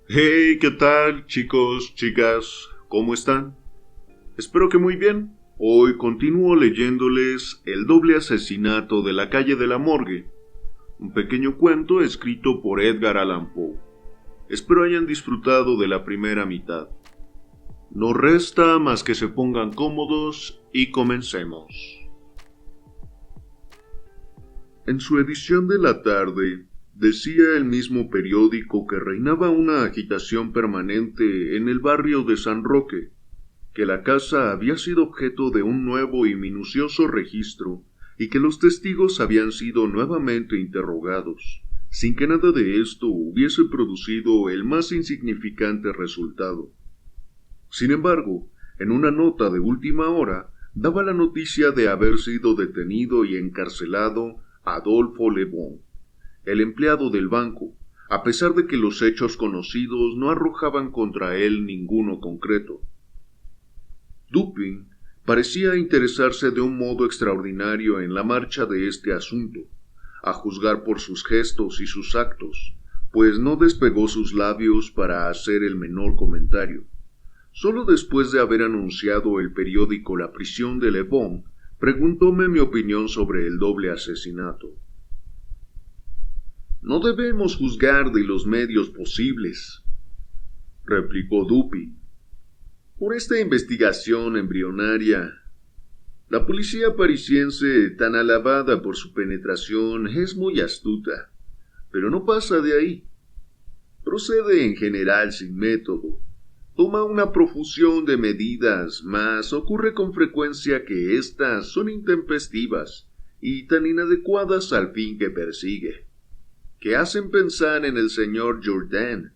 Hey, ¿qué tal, chicos, chicas? ¿Cómo están? Espero que muy bien. Hoy continúo leyéndoles El doble asesinato de la calle de la Morgue, un pequeño cuento escrito por Edgar Allan Poe. Espero hayan disfrutado de la primera mitad. No resta más que se pongan cómodos y comencemos. En su edición de la tarde, decía el mismo periódico que reinaba una agitación permanente en el barrio de San Roque, que la casa había sido objeto de un nuevo y minucioso registro y que los testigos habían sido nuevamente interrogados, sin que nada de esto hubiese producido el más insignificante resultado. Sin embargo, en una nota de última hora, daba la noticia de haber sido detenido y encarcelado Adolfo Le Bon, el empleado del banco, a pesar de que los hechos conocidos no arrojaban contra él ninguno concreto. Dupin parecía interesarse de un modo extraordinario en la marcha de este asunto, a juzgar por sus gestos y sus actos, pues no despegó sus labios para hacer el menor comentario. Solo después de haber anunciado el periódico la prisión de Le Bon, preguntóme mi opinión sobre el doble asesinato. No debemos juzgar de los medios posibles, replicó Dupin. Por esta investigación embrionaria, la policía parisiense, tan alabada por su penetración, es muy astuta, pero no pasa de ahí. Procede en general sin método. Toma una profusión de medidas, mas ocurre con frecuencia que éstas son intempestivas y tan inadecuadas al fin que persigue, que hacen pensar en el señor Jourdain,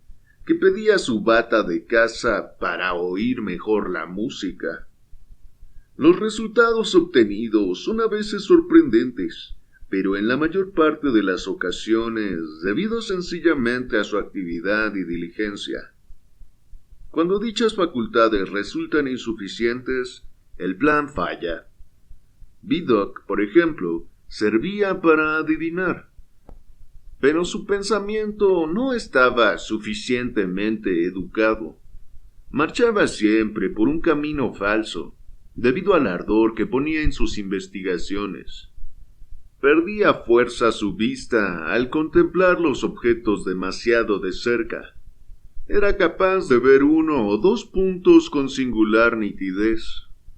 que pedía su bata de caza para oír mejor la música. Los resultados obtenidos son a veces sorprendentes, pero en la mayor parte de las ocasiones debido sencillamente a su actividad y diligencia. Cuando dichas facultades resultan insuficientes, el plan falla. Vidocq, por ejemplo, servía para adivinar, pero su pensamiento no estaba suficientemente educado. Marchaba siempre por un camino falso, debido al ardor que ponía en sus investigaciones. Perdía fuerza su vista al contemplar los objetos demasiado de cerca. Era capaz de ver uno o dos puntos con singular nitidez,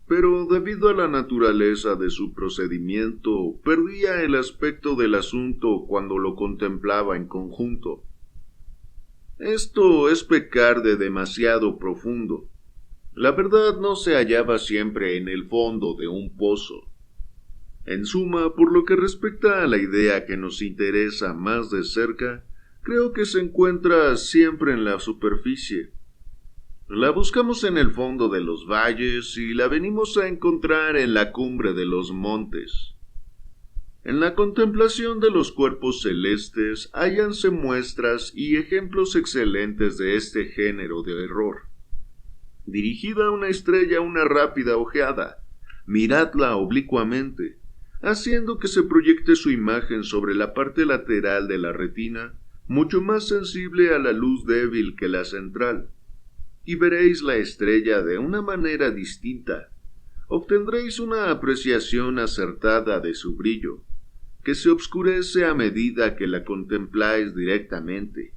pero debido a la naturaleza de su procedimiento, perdía el aspecto del asunto cuando lo contemplaba en conjunto. Esto es pecar de demasiado profundo. La verdad no se hallaba siempre en el fondo de un pozo. En suma, por lo que respecta a la idea que nos interesa más de cerca, creo que se encuentra siempre en la superficie. La buscamos en el fondo de los valles y la venimos a encontrar en la cumbre de los montes. En la contemplación de los cuerpos celestes hállanse muestras y ejemplos excelentes de este género de error. Dirigida a una estrella una rápida ojeada, miradla oblicuamente, haciendo que se proyecte su imagen sobre la parte lateral de la retina, mucho más sensible a la luz débil que la central, y veréis la estrella de una manera distinta. Obtendréis una apreciación acertada de su brillo, que se obscurece a medida que la contempláis directamente.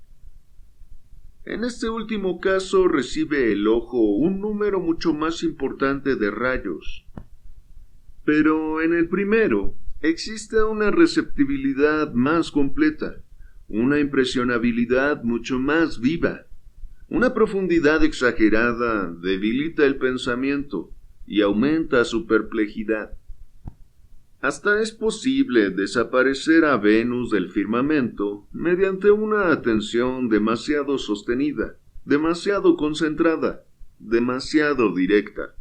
En este último caso recibe el ojo un número mucho más importante de rayos, pero en el primero existe una receptibilidad más completa, una impresionabilidad mucho más viva. Una profundidad exagerada debilita el pensamiento y aumenta su perplejidad. Hasta es posible desaparecer a Venus del firmamento mediante una atención demasiado sostenida, demasiado concentrada, demasiado directa.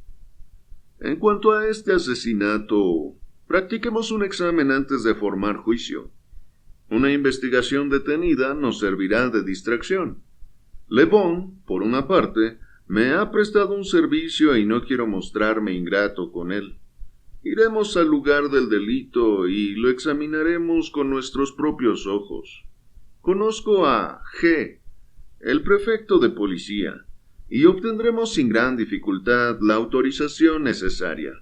En cuanto a este asesinato, practiquemos un examen antes de formar juicio. Una investigación detenida nos servirá de distracción. Le Bon, por una parte, me ha prestado un servicio y no quiero mostrarme ingrato con él. Iremos al lugar del delito y lo examinaremos con nuestros propios ojos. Conozco a G, el prefecto de policía, y obtendremos sin gran dificultad la autorización necesaria.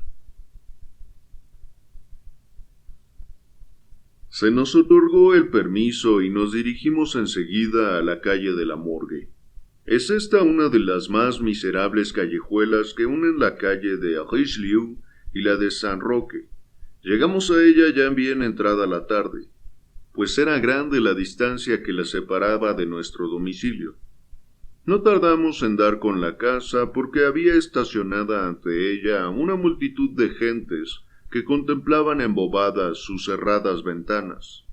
Se nos otorgó el permiso y nos dirigimos enseguida a la calle de la Morgue. Es esta una de las más miserables callejuelas que unen la calle de Richelieu y la de San Roque. Llegamos a ella ya bien entrada la tarde, pues era grande la distancia que la separaba de nuestro domicilio. No tardamos en dar con la casa porque había estacionada ante ella una multitud de gentes que contemplaban embobadas sus cerradas ventanas.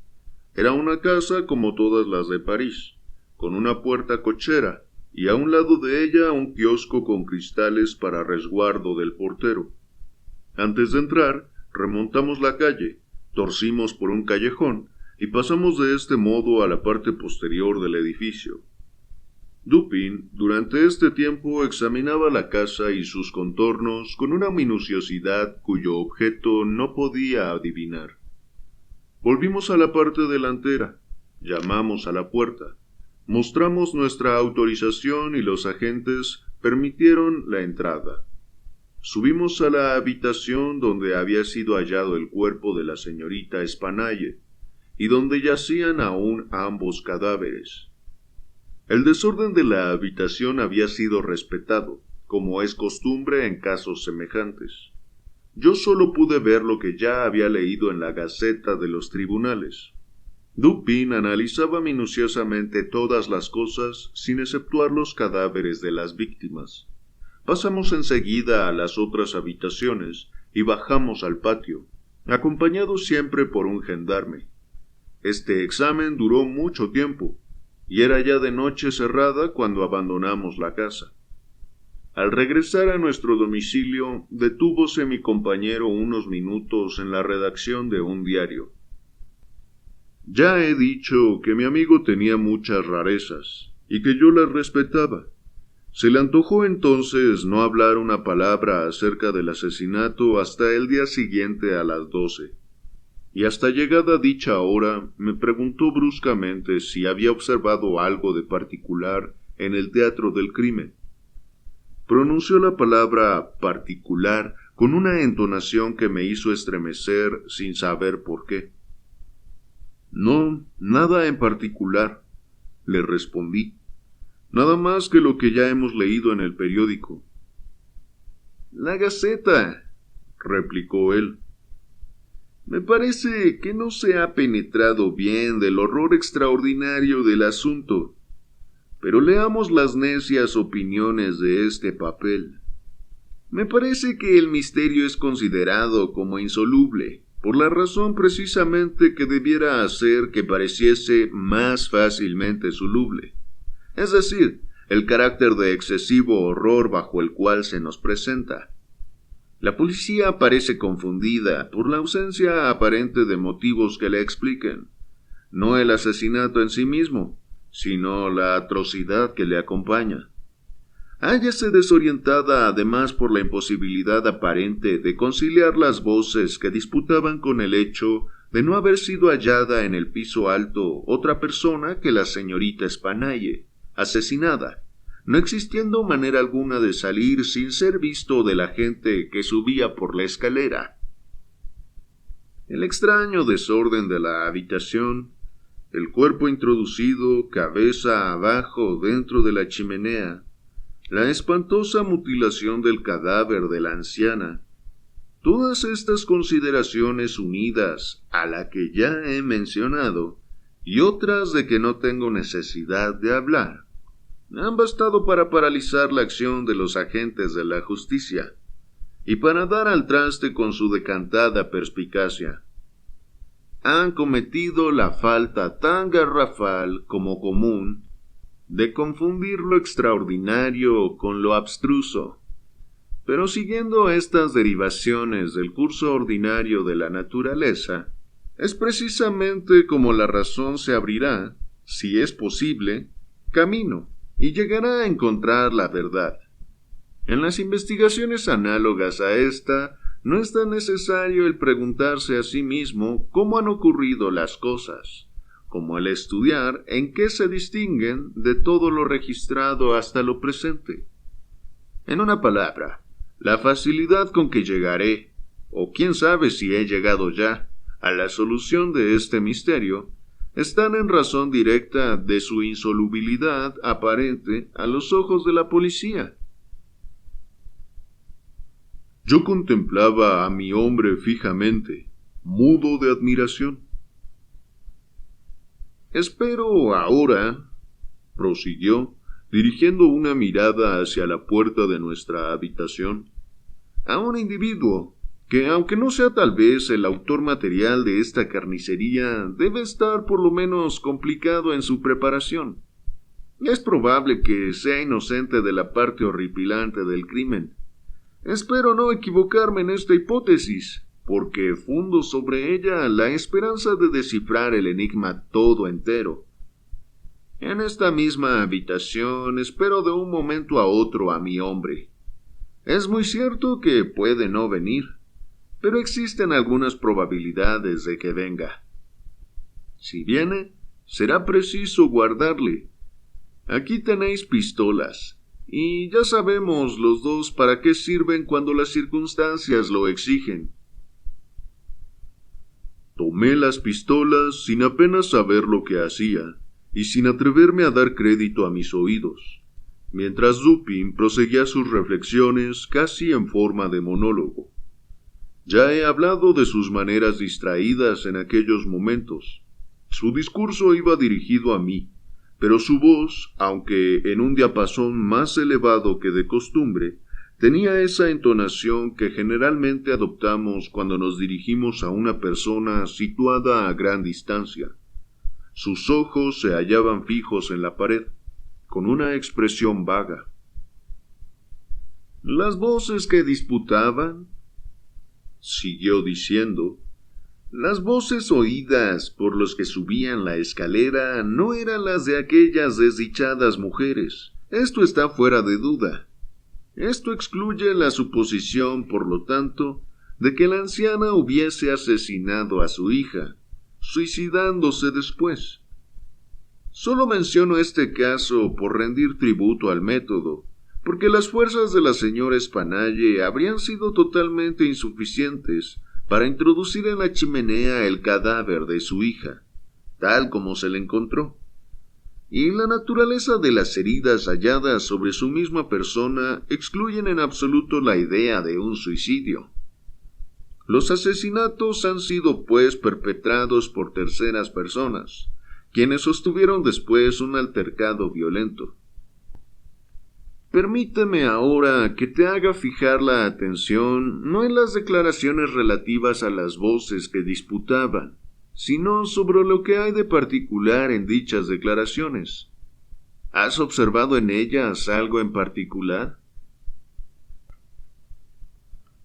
Era una casa como todas las de París, con una puerta cochera, y a un lado de ella un kiosco con cristales para resguardo del portero. Antes de entrar, remontamos la calle, torcimos por un callejón, y pasamos de este modo a la parte posterior del edificio. Dupin, durante este tiempo, examinaba la casa y sus contornos con una minuciosidad cuyo objeto no podía adivinar. Volvimos a la parte delantera, llamamos a la puerta, mostramos nuestra autorización y los agentes permitieron la entrada. Subimos a la habitación donde había sido hallado el cuerpo de la señorita Espanaye y donde yacían aún ambos cadáveres. El desorden de la habitación había sido respetado, como es costumbre en casos semejantes. Yo solo pude ver lo que ya había leído en la Gaceta de los tribunales. Dupin analizaba minuciosamente todas las cosas, sin exceptuar los cadáveres de las víctimas. Pasamos enseguida a las otras habitaciones y bajamos al patio, acompañados siempre por un gendarme. Este examen duró mucho tiempo, y era ya de noche cerrada cuando abandonamos la casa. Al regresar a nuestro domicilio, detúvose mi compañero unos minutos en la redacción de un diario. Ya he dicho que mi amigo tenía muchas rarezas, y que yo las respetaba. Se le antojó entonces no hablar una palabra acerca del asesinato hasta el día siguiente a las 12. Y hasta llegada dicha hora me preguntó bruscamente si había observado algo de particular en el teatro del crimen. Pronunció la palabra particular con una entonación que me hizo estremecer sin saber por qué. No, nada en particular, le respondí. Nada más que lo que ya hemos leído en el periódico. La Gaceta, replicó él. Me parece que no se ha penetrado bien del horror extraordinario del asunto, pero leamos las necias opiniones de este papel. Me parece que el misterio es considerado como insoluble, por la razón precisamente que debiera hacer que pareciese más fácilmente soluble, es decir, el carácter de excesivo horror bajo el cual se nos presenta. La policía parece confundida por la ausencia aparente de motivos que le expliquen, no el asesinato en sí mismo, sino la atrocidad que le acompaña. Hállase desorientada además por la imposibilidad aparente de conciliar las voces que disputaban con el hecho de no haber sido hallada en el piso alto otra persona que la señorita Espanaye, asesinada, no existiendo manera alguna de salir sin ser visto de la gente que subía por la escalera. El extraño desorden de la habitación, el cuerpo introducido cabeza abajo dentro de la chimenea, la espantosa mutilación del cadáver de la anciana, todas estas consideraciones unidas a la que ya he mencionado y otras de que no tengo necesidad de hablar, han bastado para paralizar la acción de los agentes de la justicia y para dar al traste con su decantada perspicacia. Han cometido la falta tan garrafal como común de confundir lo extraordinario con lo abstruso, pero siguiendo estas derivaciones del curso ordinario de la naturaleza, es precisamente como la razón se abrirá, si es posible, camino, y llegará a encontrar la verdad. En las investigaciones análogas a esta, no es tan necesario el preguntarse a sí mismo cómo han ocurrido las cosas, como el estudiar en qué se distinguen de todo lo registrado hasta lo presente. En una palabra, la facilidad con que llegaré, o quién sabe si he llegado ya, a la solución de este misterio, están en razón directa de su insolubilidad aparente a los ojos de la policía. Yo contemplaba a mi hombre fijamente, mudo de admiración. Espero ahora, prosiguió, dirigiendo una mirada hacia la puerta de nuestra habitación, a un individuo que, aunque no sea tal vez el autor material de esta carnicería, debe estar por lo menos complicado en su preparación. Es probable que sea inocente de la parte horripilante del crimen. Espero no equivocarme en esta hipótesis, porque fundo sobre ella la esperanza de descifrar el enigma todo entero. En esta misma habitación espero de un momento a otro a mi hombre. Es muy cierto que puede no venir, pero existen algunas probabilidades de que venga. Si viene, será preciso guardarle. Aquí tenéis pistolas, y ya sabemos los dos para qué sirven cuando las circunstancias lo exigen. Tomé las pistolas sin apenas saber lo que hacía, y sin atreverme a dar crédito a mis oídos, mientras Dupin proseguía sus reflexiones casi en forma de monólogo. Ya he hablado de sus maneras distraídas en aquellos momentos. Su discurso iba dirigido a mí, pero su voz, aunque en un diapasón más elevado que de costumbre, tenía esa entonación que generalmente adoptamos cuando nos dirigimos a una persona situada a gran distancia. Sus ojos se hallaban fijos en la pared, con una expresión vaga. Las voces que disputaban, siguió diciendo, las voces oídas por los que subían la escalera no eran las de aquellas desdichadas mujeres. Esto está fuera de duda. Esto excluye la suposición, por lo tanto, de que la anciana hubiese asesinado a su hija, suicidándose después. Solo menciono este caso por rendir tributo al método, porque las fuerzas de la señora Spanalle habrían sido totalmente insuficientes para introducir en la chimenea el cadáver de su hija, tal como se le encontró, y la naturaleza de las heridas halladas sobre su misma persona excluyen en absoluto la idea de un suicidio. Los asesinatos han sido, pues, perpetrados por terceras personas, quienes sostuvieron después un altercado violento. Permíteme ahora que te haga fijar la atención no en las declaraciones relativas a las voces que disputaban, sino sobre lo que hay de particular en dichas declaraciones. ¿Has observado en ellas algo en particular?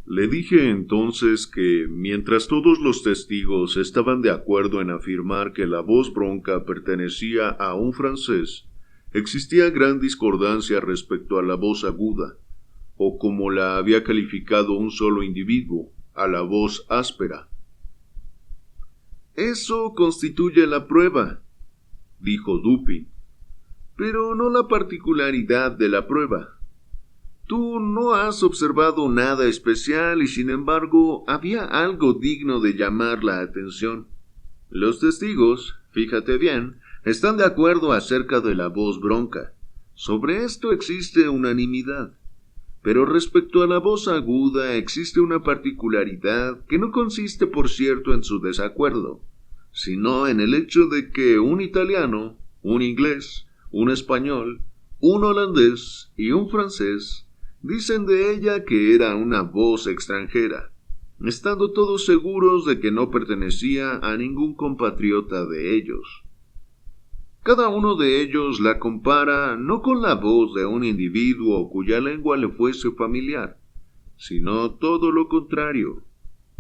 Le dije entonces que, mientras todos los testigos estaban de acuerdo en afirmar que la voz bronca pertenecía a un francés, existía gran discordancia respecto a la voz aguda, o como la había calificado un solo individuo, a la voz áspera. Eso constituye la prueba, dijo Dupin, pero no la particularidad de la prueba. Tú no has observado nada especial y, sin embargo, había algo digno de llamar la atención. Los testigos, fíjate bien, están de acuerdo acerca de la voz bronca. Sobre esto existe unanimidad. Pero respecto a la voz aguda existe una particularidad que no consiste, por cierto, en su desacuerdo, sino en el hecho de que un italiano, un inglés, un español, un holandés y un francés dicen de ella que era una voz extranjera, estando todos seguros de que no pertenecía a ningún compatriota de ellos. Cada uno de ellos la compara no con la voz de un individuo cuya lengua le fuese familiar, sino todo lo contrario.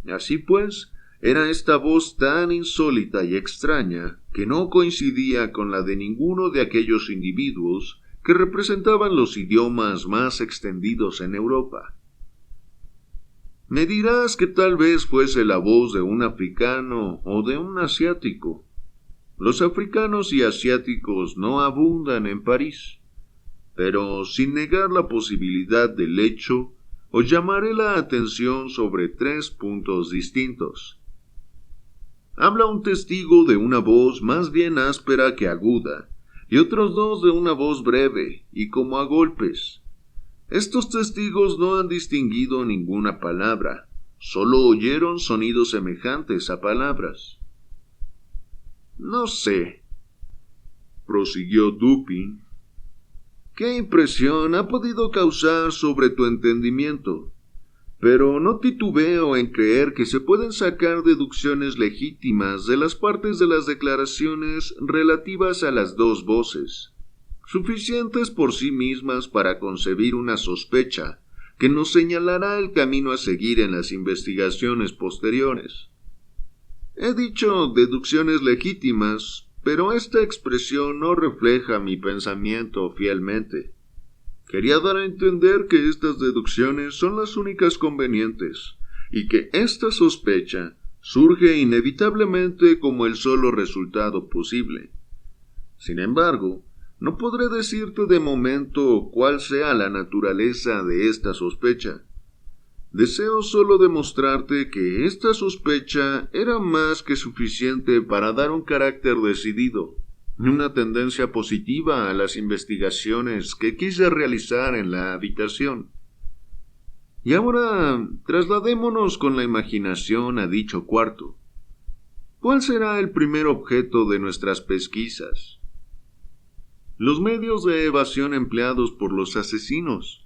Así pues, era esta voz tan insólita y extraña que no coincidía con la de ninguno de aquellos individuos que representaban los idiomas más extendidos en Europa. Me dirás que tal vez fuese la voz de un africano o de un asiático. Los africanos y asiáticos no abundan en París, pero sin negar la posibilidad del hecho, os llamaré la atención sobre 3 puntos distintos. Habla un testigo de una voz más bien áspera que aguda, y otros 2 de una voz breve y como a golpes. Estos testigos no han distinguido ninguna palabra, solo oyeron sonidos semejantes a palabras. No sé, prosiguió Dupin, qué impresión ha podido causar sobre tu entendimiento, pero no titubeo en creer que se pueden sacar deducciones legítimas de las partes de las declaraciones relativas a las 2 voces, suficientes por sí mismas para concebir una sospecha que nos señalará el camino a seguir en las investigaciones posteriores. He dicho deducciones legítimas, pero esta expresión no refleja mi pensamiento fielmente. Quería dar a entender que estas deducciones son las únicas convenientes, y que esta sospecha surge inevitablemente como el solo resultado posible. Sin embargo, no podré decirte de momento cuál sea la naturaleza de esta sospecha. Deseo solo demostrarte que esta sospecha era más que suficiente para dar un carácter decidido, una tendencia positiva a las investigaciones que quise realizar en la habitación. Y ahora trasladémonos con la imaginación a dicho cuarto. ¿Cuál será el primer objeto de nuestras pesquisas? Los medios de evasión empleados por los asesinos.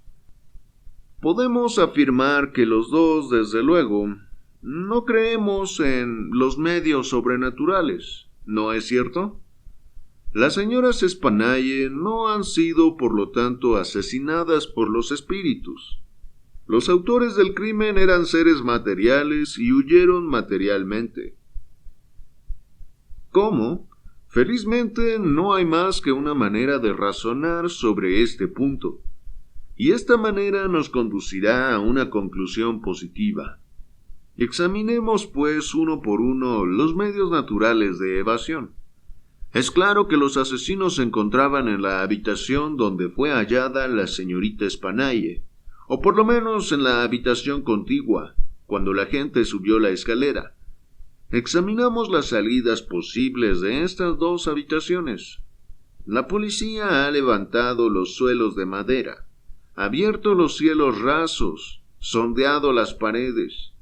Podemos afirmar que los 2, desde luego, no creemos en los medios sobrenaturales, ¿no es cierto? Las señoras Espanaye no han sido, por lo tanto, asesinadas por los espíritus. Los autores del crimen eran seres materiales y huyeron materialmente. ¿Cómo? Felizmente no hay más que una manera de razonar sobre este punto, y esta manera nos conducirá a una conclusión positiva. Examinemos, pues, uno por uno los medios naturales de evasión. Es claro que los asesinos se encontraban en la habitación donde fue hallada la señorita Espanaye, o por lo menos en la habitación contigua, cuando la gente subió la escalera. Examinamos las salidas posibles de estas 2 habitaciones. La policía ha levantado los suelos de madera, abierto los cielos rasos, sondeado las paredes.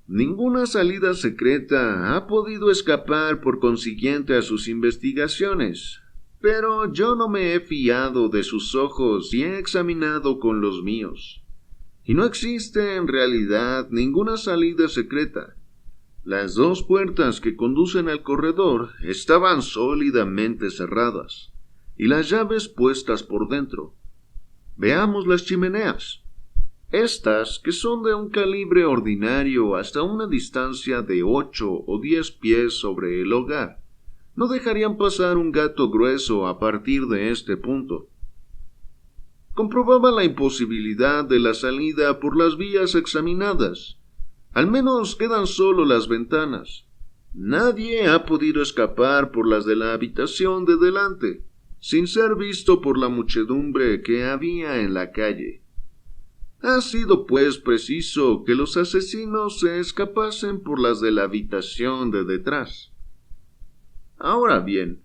Ninguna salida secreta ha podido escapar por consiguiente a sus investigaciones, pero yo no me he fiado de sus ojos y he examinado con los míos. Y no existe en realidad ninguna salida secreta. Las 2 puertas que conducen al corredor estaban sólidamente cerradas, y las llaves puestas por dentro. Veamos las chimeneas. Estas, que son de un calibre ordinario hasta una distancia de 8 o 10 pies sobre el hogar, no dejarían pasar un gato grueso a partir de este punto. Comprobaba la imposibilidad de la salida por las vías examinadas. Al menos quedan solo las ventanas. Nadie ha podido escapar por las de la habitación de delante, sin ser visto por la muchedumbre que había en la calle. Ha sido, pues, preciso que los asesinos se escapasen por las de la habitación de detrás. Ahora bien,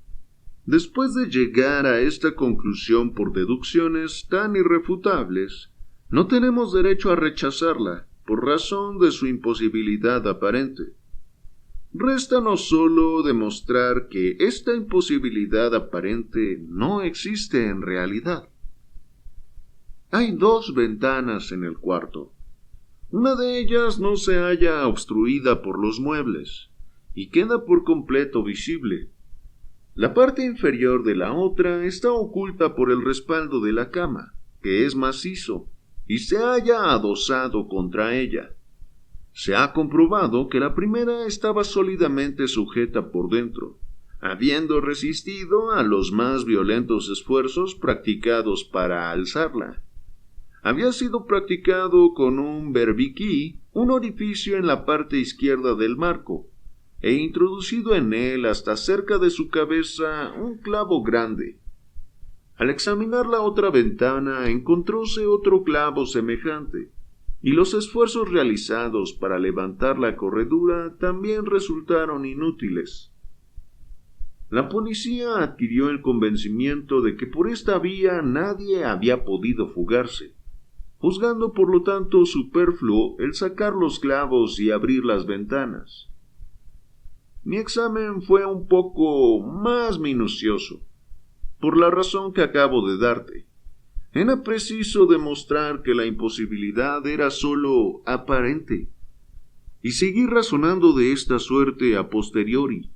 después de llegar a esta conclusión por deducciones tan irrefutables, no tenemos derecho a rechazarla por razón de su imposibilidad aparente. Réstanos solo demostrar que esta imposibilidad aparente no existe en realidad. Hay 2 ventanas en el cuarto. Una de ellas no se halla obstruida por los muebles, y queda por completo visible. La parte inferior de la otra está oculta por el respaldo de la cama, que es macizo, y se halla adosado contra ella. Se ha comprobado que la primera estaba sólidamente sujeta por dentro, habiendo resistido a los más violentos esfuerzos practicados para alzarla. Había sido practicado con un berbiquí, un orificio en la parte izquierda del marco, e introducido en él hasta cerca de su cabeza un clavo grande. Al examinar la otra ventana encontróse otro clavo semejante, y los esfuerzos realizados para levantar la corredura también resultaron inútiles. La policía adquirió el convencimiento de que por esta vía nadie había podido fugarse, juzgando por lo tanto superfluo el sacar los clavos y abrir las ventanas. Mi examen fue un poco más minucioso, por la razón que acabo de darte. Era preciso demostrar que la imposibilidad era sólo aparente, y seguir razonando de esta suerte a posteriori.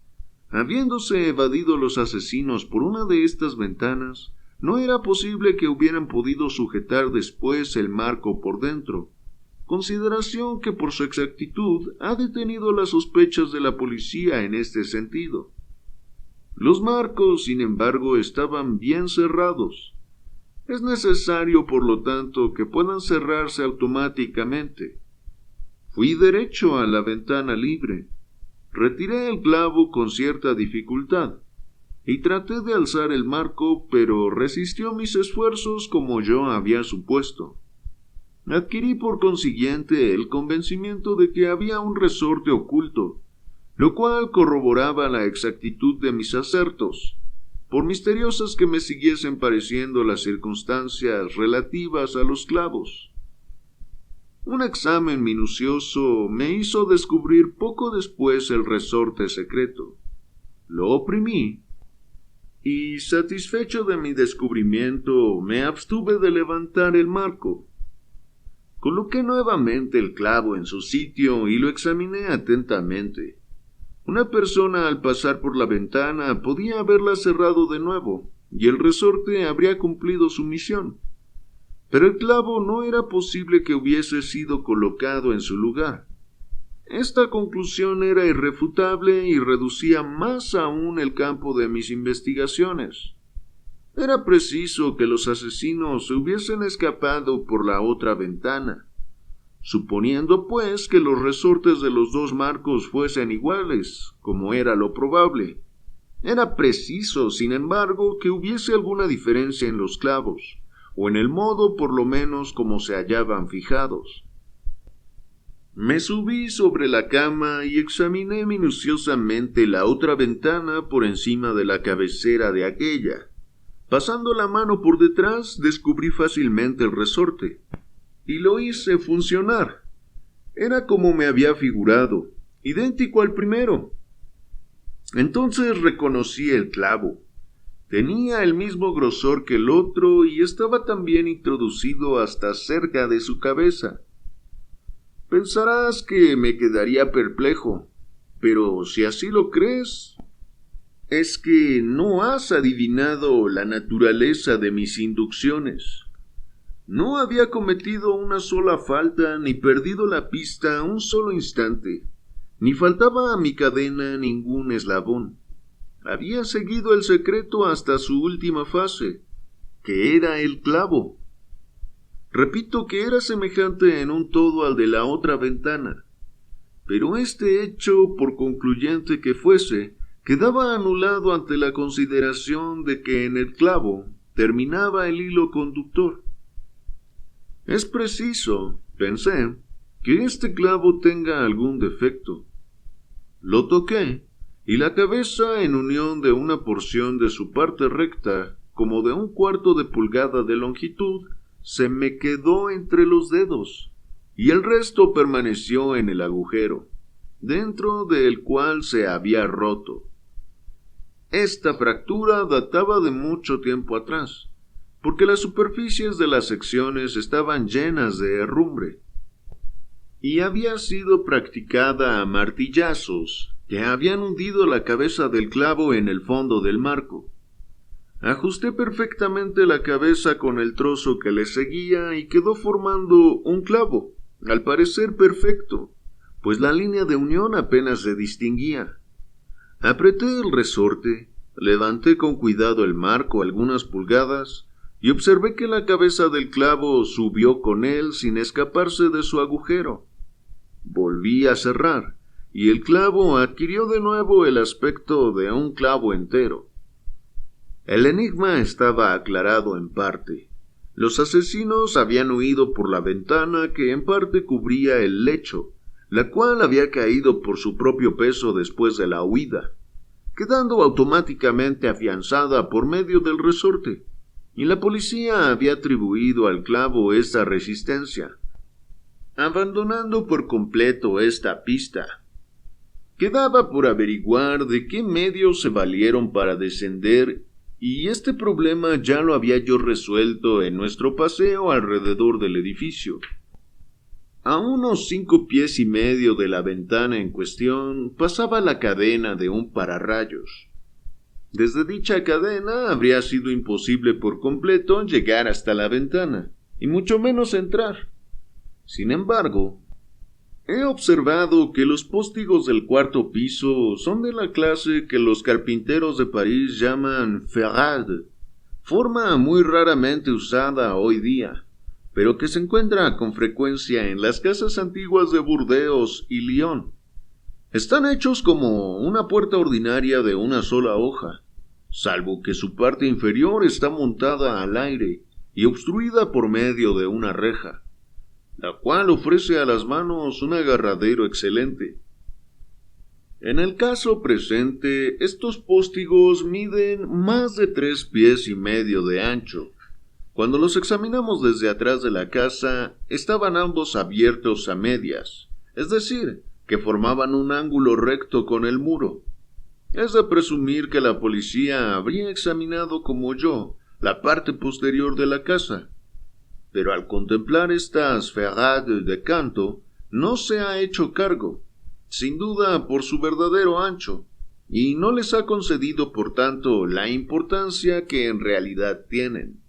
Habiéndose evadido los asesinos por una de estas ventanas, no era posible que hubieran podido sujetar después el marco por dentro, consideración que por su exactitud ha detenido las sospechas de la policía en este sentido. Los marcos, sin embargo, estaban bien cerrados. Es necesario, por lo tanto, que puedan cerrarse automáticamente. Fui derecho a la ventana libre. Retiré el clavo con cierta dificultad y traté de alzar el marco, pero resistió mis esfuerzos como yo había supuesto. Adquirí por consiguiente el convencimiento de que había un resorte oculto, lo cual corroboraba la exactitud de mis acertos, por misteriosas que me siguiesen pareciendo las circunstancias relativas a los clavos. Un examen minucioso me hizo descubrir poco después el resorte secreto. Lo oprimí, y satisfecho de mi descubrimiento me abstuve de levantar el marco. Coloqué nuevamente el clavo en su sitio y lo examiné atentamente. Una persona al pasar por la ventana podía haberla cerrado de nuevo, y el resorte habría cumplido su misión. Pero el clavo no era posible que hubiese sido colocado en su lugar. Esta conclusión era irrefutable y reducía más aún el campo de mis investigaciones. Era preciso que los asesinos se hubiesen escapado por la otra ventana. Suponiendo, pues, que los resortes de los dos marcos fuesen iguales, como era lo probable. Era preciso, sin embargo, que hubiese alguna diferencia en los clavos, o en el modo por lo menos como se hallaban fijados. Me subí sobre la cama y examiné minuciosamente la otra ventana por encima de la cabecera de aquella. Pasando la mano por detrás, descubrí fácilmente el resorte, y lo hice funcionar. Era como me había figurado, idéntico al primero. Entonces reconocí el clavo. Tenía el mismo grosor que el otro y estaba también introducido hasta cerca de su cabeza. Pensarás que me quedaría perplejo, pero si así lo crees, es que no has adivinado la naturaleza de mis inducciones. No había cometido una sola falta ni perdido la pista un solo instante, ni faltaba a mi cadena ningún eslabón. Había seguido el secreto hasta su última fase, que era el clavo. Repito que era semejante en un todo al de la otra ventana, pero este hecho, por concluyente que fuese, quedaba anulado ante la consideración de que en el clavo terminaba el hilo conductor. Es preciso, pensé, que este clavo tenga algún defecto. Lo toqué, y la cabeza, en unión de una porción de su parte recta, como de 1/4 de pulgada de longitud, se me quedó entre los dedos, y el resto permaneció en el agujero, dentro del cual se había roto. Esta fractura databa de mucho tiempo atrás, porque las superficies de las secciones estaban llenas de herrumbre, y había sido practicada a martillazos que habían hundido la cabeza del clavo en el fondo del marco. Ajusté perfectamente la cabeza con el trozo que le seguía y quedó formando un clavo, al parecer perfecto, pues la línea de unión apenas se distinguía. Apreté el resorte, levanté con cuidado el marco algunas pulgadas y observé que la cabeza del clavo subió con él sin escaparse de su agujero. Volví a cerrar, y el clavo adquirió de nuevo el aspecto de un clavo entero. El enigma estaba aclarado en parte. Los asesinos habían huido por la ventana que en parte cubría el lecho, la cual había caído por su propio peso después de la huida, quedando automáticamente afianzada por medio del resorte, y la policía había atribuido al clavo esta resistencia, abandonando por completo esta pista. Quedaba por averiguar de qué medios se valieron para descender, y este problema ya lo había yo resuelto en nuestro paseo alrededor del edificio. A unos 5 pies y medio de la ventana en cuestión pasaba la cadena de un pararrayos. Desde dicha cadena habría sido imposible por completo llegar hasta la ventana, y mucho menos entrar. Sin embargo, he observado que los póstigos del 4º piso son de la clase que los carpinteros de París llaman ferrade, forma muy raramente usada hoy día, pero que se encuentra con frecuencia en las casas antiguas de Burdeos y Lyon. Están hechos como una puerta ordinaria de una sola hoja, salvo que su parte inferior está montada al aire y obstruida por medio de una reja, la cual ofrece a las manos un agarradero excelente. En el caso presente, estos póstigos miden más de 3 pies y medio de ancho. Cuando los examinamos desde atrás de la casa, estaban ambos abiertos a medias, es decir, que formaban un ángulo recto con el muro. Es de presumir que la policía habría examinado como yo la parte posterior de la casa, pero al contemplar estas ferrades de canto, no se ha hecho cargo, sin duda por su verdadero ancho, y no les ha concedido por tanto la importancia que en realidad tienen.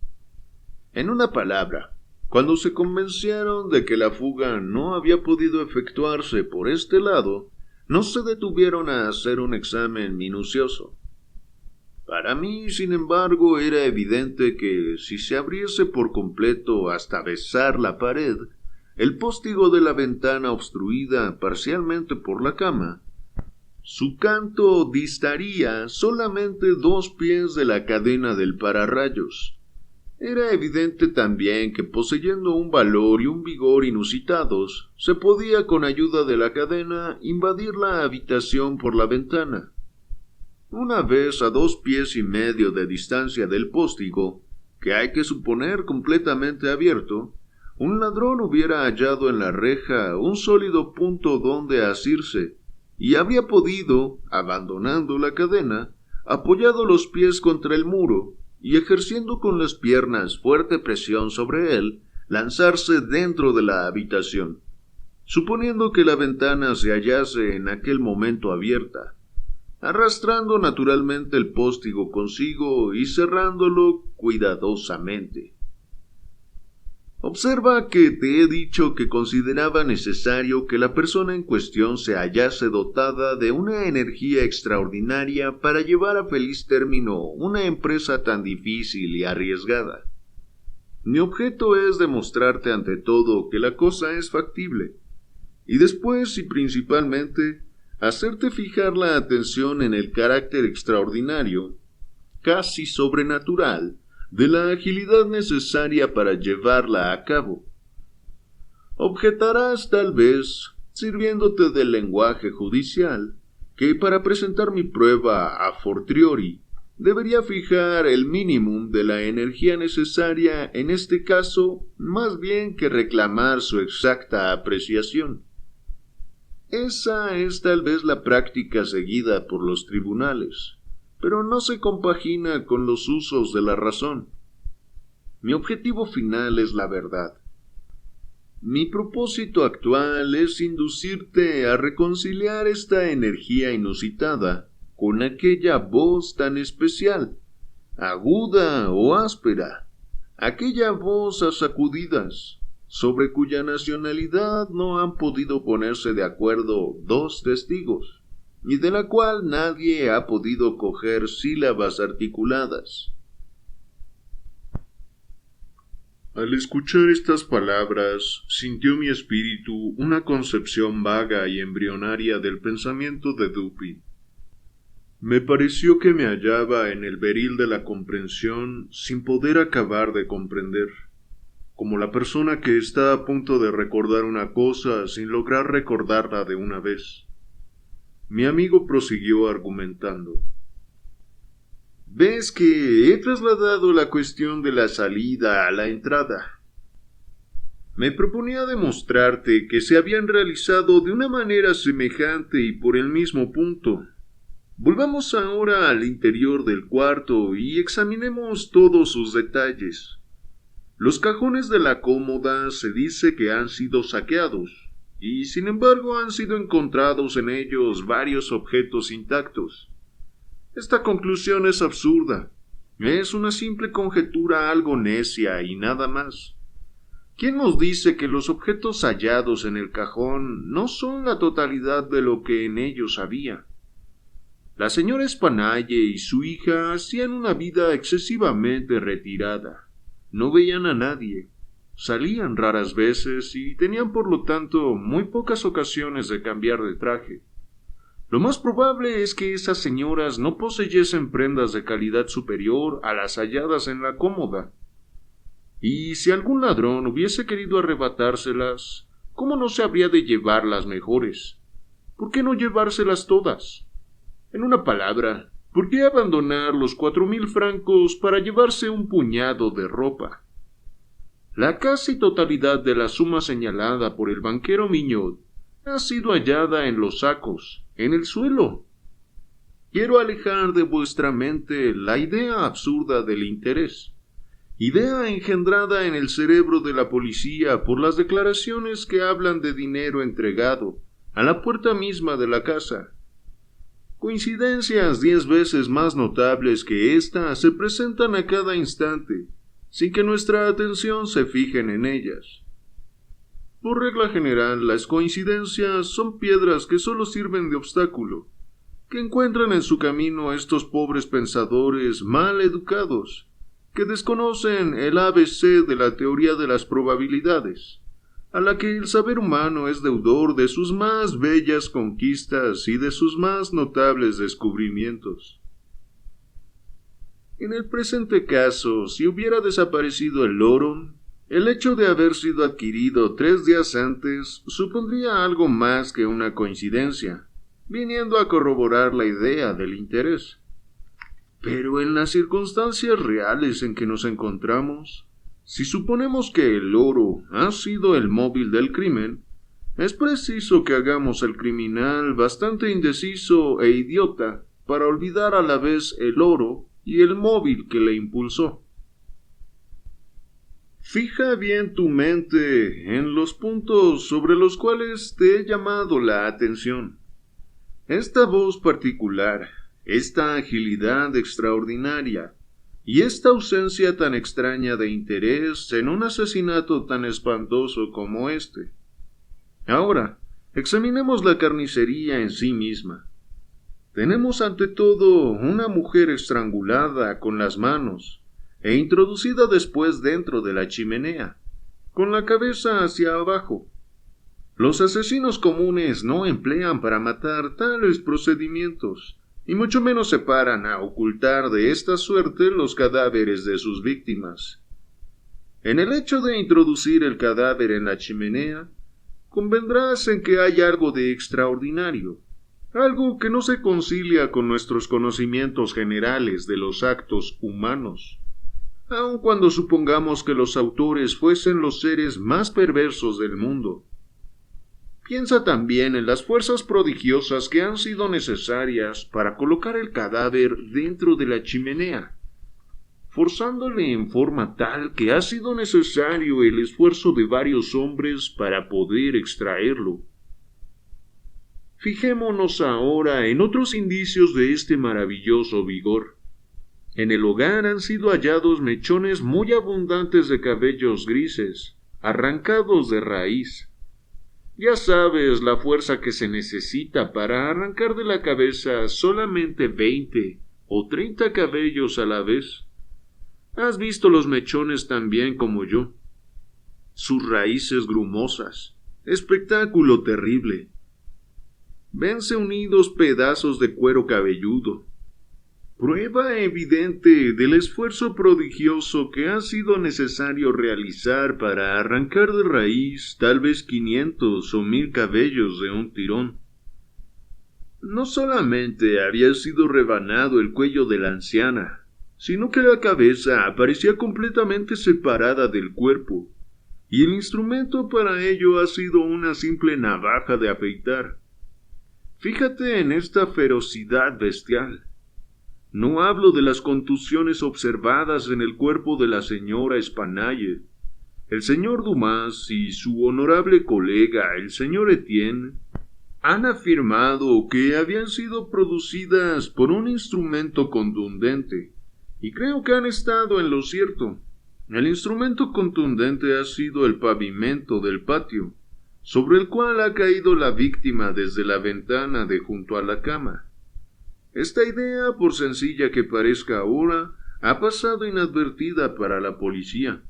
En una palabra, cuando se convencieron de que la fuga no había podido efectuarse por este lado, no se detuvieron a hacer un examen minucioso. Para mí, sin embargo, era evidente que si se abriese por completo hasta besar la pared, el póstigo de la ventana obstruida parcialmente por la cama, su canto distaría solamente 2 pies de la cadena del pararrayos. Era evidente también que poseyendo un valor y un vigor inusitados, se podía con ayuda de la cadena invadir la habitación por la ventana. Una vez a 2 pies y medio de distancia del póstigo, que hay que suponer completamente abierto, un ladrón hubiera hallado en la reja un sólido punto donde asirse, y habría podido, abandonando la cadena, apoyado los pies contra el muro, y ejerciendo con las piernas fuerte presión sobre él, lanzarse dentro de la habitación, suponiendo que la ventana se hallase en aquel momento abierta, arrastrando naturalmente el póstigo consigo y cerrándolo cuidadosamente. Observa que te he dicho que consideraba necesario que la persona en cuestión se hallase dotada de una energía extraordinaria para llevar a feliz término una empresa tan difícil y arriesgada. Mi objeto es demostrarte ante todo que la cosa es factible, y después y principalmente hacerte fijar la atención en el carácter extraordinario, casi sobrenatural, de la agilidad necesaria para llevarla a cabo. Objetarás tal vez, sirviéndote del lenguaje judicial, que para presentar mi prueba a fortiori, debería fijar el mínimo de la energía necesaria en este caso, más bien que reclamar su exacta apreciación. Esa es tal vez la práctica seguida por los tribunales, pero no se compagina con los usos de la razón. Mi objetivo final es la verdad. Mi propósito actual es inducirte a reconciliar esta energía inusitada con aquella voz tan especial, aguda o áspera, aquella voz a sacudidas, sobre cuya nacionalidad no han podido ponerse de acuerdo 2 testigos, y de la cual nadie ha podido coger sílabas articuladas. Al escuchar estas palabras, sintió mi espíritu una concepción vaga y embrionaria del pensamiento de Dupin. Me pareció que me hallaba en el beril de la comprensión sin poder acabar de comprender, como la persona que está a punto de recordar una cosa sin lograr recordarla de una vez. Mi amigo prosiguió argumentando. Ves que he trasladado la cuestión de la salida a la entrada. Me proponía demostrarte que se habían realizado de una manera semejante y por el mismo punto. Volvamos ahora al interior del cuarto y examinemos todos sus detalles. Los cajones de la cómoda se dice que han sido saqueados, y sin embargo han sido encontrados en ellos varios objetos intactos. Esta conclusión es absurda. Es una simple conjetura algo necia y nada más. ¿Quién nos dice que los objetos hallados en el cajón no son la totalidad de lo que en ellos había? La señora Spanalle y su hija hacían una vida excesivamente retirada. No veían a nadie, salían raras veces y tenían por lo tanto muy pocas ocasiones de cambiar de traje. Lo más probable es que esas señoras no poseyesen prendas de calidad superior a las halladas en la cómoda. Y si algún ladrón hubiese querido arrebatárselas, ¿cómo no se habría de llevar las mejores? ¿Por qué no llevárselas todas? En una palabra, ¿por qué abandonar los 4,000 francos para llevarse un puñado de ropa? La casi totalidad de la suma señalada por el banquero Mignot ha sido hallada en los sacos, en el suelo. Quiero alejar de vuestra mente la idea absurda del interés, idea engendrada en el cerebro de la policía por las declaraciones que hablan de dinero entregado a la puerta misma de la casa. Coincidencias 10 veces más notables que esta se presentan a cada instante, sin que nuestra atención se fije en ellas. Por regla general, las coincidencias son piedras que solo sirven de obstáculo, que encuentran en su camino a estos pobres pensadores mal educados, que desconocen el ABC de la teoría de las probabilidades, a la que el saber humano es deudor de sus más bellas conquistas y de sus más notables descubrimientos. En el presente caso, si hubiera desaparecido el oro, el hecho de haber sido adquirido 3 días antes supondría algo más que una coincidencia, viniendo a corroborar la idea del interés. Pero en las circunstancias reales en que nos encontramos, si suponemos que el oro ha sido el móvil del crimen, es preciso que hagamos al criminal bastante indeciso e idiota para olvidar a la vez el oro y el móvil que le impulsó. Fija bien tu mente en los puntos sobre los cuales te he llamado la atención. Esta voz particular, esta agilidad extraordinaria y esta ausencia tan extraña de interés en un asesinato tan espantoso como este. Ahora, examinemos la carnicería en sí misma. Tenemos ante todo una mujer estrangulada con las manos e introducida después dentro de la chimenea, con la cabeza hacia abajo. Los asesinos comunes no emplean para matar tales procedimientos, y mucho menos se paran a ocultar de esta suerte los cadáveres de sus víctimas. En el hecho de introducir el cadáver en la chimenea, convendrás en que hay algo de extraordinario, algo que no se concilia con nuestros conocimientos generales de los actos humanos, aun cuando supongamos que los autores fuesen los seres más perversos del mundo. Piensa también en las fuerzas prodigiosas que han sido necesarias para colocar el cadáver dentro de la chimenea, forzándole en forma tal que ha sido necesario el esfuerzo de varios hombres para poder extraerlo. Fijémonos ahora en otros indicios de este maravilloso vigor. En el hogar han sido hallados mechones muy abundantes de cabellos grises, arrancados de raíz. Ya sabes la fuerza que se necesita para arrancar de la cabeza solamente 20 o 30 cabellos a la vez. Has visto los mechones tan bien como yo, sus raíces grumosas. Espectáculo terrible. Vense unidos pedazos de cuero cabelludo. Prueba evidente del esfuerzo prodigioso que ha sido necesario realizar para arrancar de raíz tal vez 500 o 1000 cabellos de un tirón. No solamente había sido rebanado el cuello de la anciana, sino que la cabeza aparecía completamente separada del cuerpo, y el instrumento para ello ha sido una simple navaja de afeitar. Fíjate en esta ferocidad bestial. No hablo de las contusiones observadas en el cuerpo de la señora Spanaye. El señor Dumas y su honorable colega, el señor Etienne, han afirmado que habían sido producidas por un instrumento contundente, y creo que han estado en lo cierto. El instrumento contundente ha sido el pavimento del patio, sobre el cual ha caído la víctima desde la ventana de junto a la cama. Esta idea, por sencilla que parezca ahora, ha pasado inadvertida para la policía,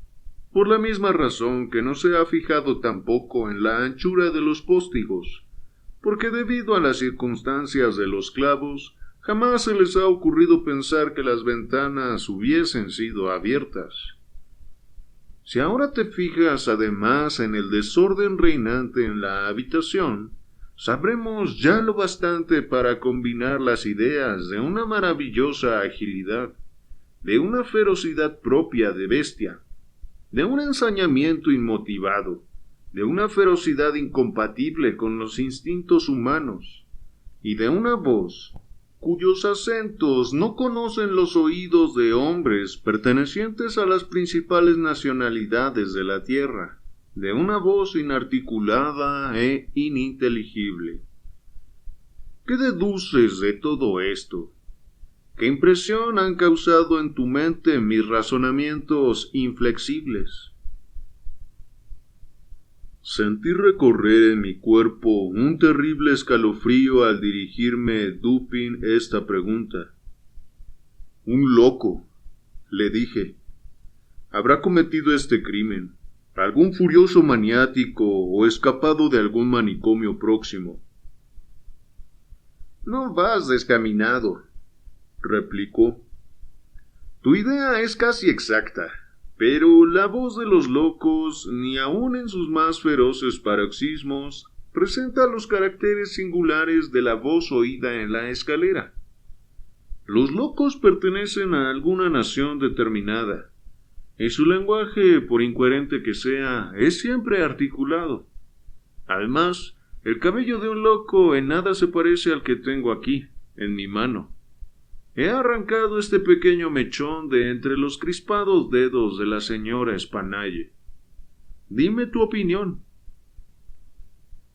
por la misma razón que no se ha fijado tampoco en la anchura de los póstigos, porque debido a las circunstancias de los clavos, jamás se les ha ocurrido pensar que las ventanas hubiesen sido abiertas. Si ahora te fijas además en el desorden reinante en la habitación, sabremos ya lo bastante para combinar las ideas de una maravillosa agilidad, de una ferocidad propia de bestia, de un ensañamiento inmotivado, de una ferocidad incompatible con los instintos humanos, y de una voz cuyos acentos no conocen los oídos de hombres pertenecientes a las principales nacionalidades de la tierra, de una voz inarticulada e ininteligible. ¿Qué deduces de todo esto? ¿Qué impresión han causado en tu mente mis razonamientos inflexibles? Sentí recorrer en mi cuerpo un terrible escalofrío al dirigirme Dupin esta pregunta. Un loco, le dije, habrá cometido este crimen. Algún furioso maniático o escapado de algún manicomio próximo. No vas descaminado, replicó. Tu idea es casi exacta, pero la voz de los locos, ni aun en sus más feroces paroxismos, presenta los caracteres singulares de la voz oída en la escalera. Los locos pertenecen a alguna nación determinada, y su lenguaje, por incoherente que sea, es siempre articulado. Además, el cabello de un loco en nada se parece al que tengo aquí, en mi mano. He arrancado este pequeño mechón de entre los crispados dedos de la señora Spanaye. Dime tu opinión.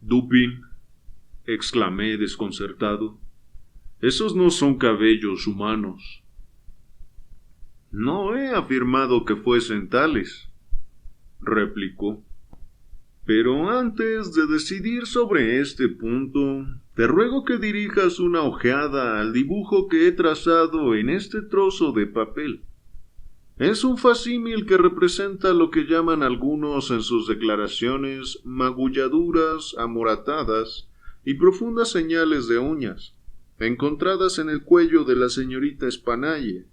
Dupin, exclamé desconcertado, esos no son cabellos humanos. No he afirmado que fuesen tales, replicó. Pero antes de decidir sobre este punto, te ruego que dirijas una ojeada al dibujo que he trazado en este trozo de papel. Es un facsímil que representa lo que llaman algunos en sus declaraciones magulladuras amoratadas y profundas señales de uñas, encontradas en el cuello de la señorita Spanaye,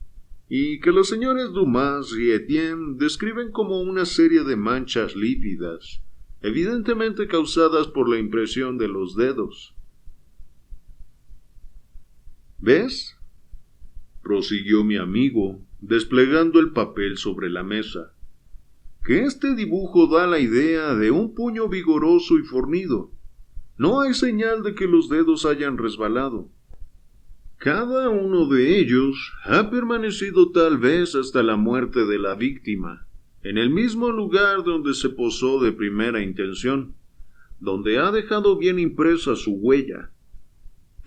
y que los señores Dumas y Etienne describen como una serie de manchas lívidas, evidentemente causadas por la impresión de los dedos. ¿Ves?, prosiguió mi amigo, desplegando el papel sobre la mesa, que este dibujo da la idea de un puño vigoroso y fornido. No hay señal de que los dedos hayan resbalado. Cada uno de ellos ha permanecido tal vez hasta la muerte de la víctima, en el mismo lugar donde se posó de primera intención, donde ha dejado bien impresa su huella.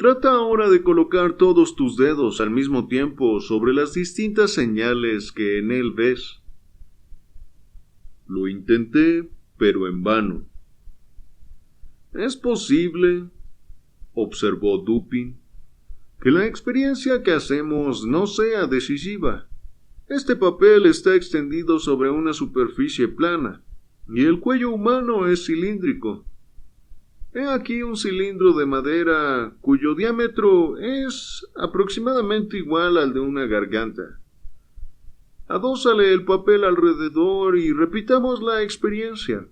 Trata ahora de colocar todos tus dedos al mismo tiempo sobre las distintas señales que en él ves. Lo intenté, pero en vano. Es posible, observó Dupin, que la experiencia que hacemos no sea decisiva. Este papel está extendido sobre una superficie plana. y el cuello humano es cilíndrico. He aquí un cilindro de madera cuyo diámetro es aproximadamente igual al de una garganta. Adósale el papel alrededor y repitamos la experiencia.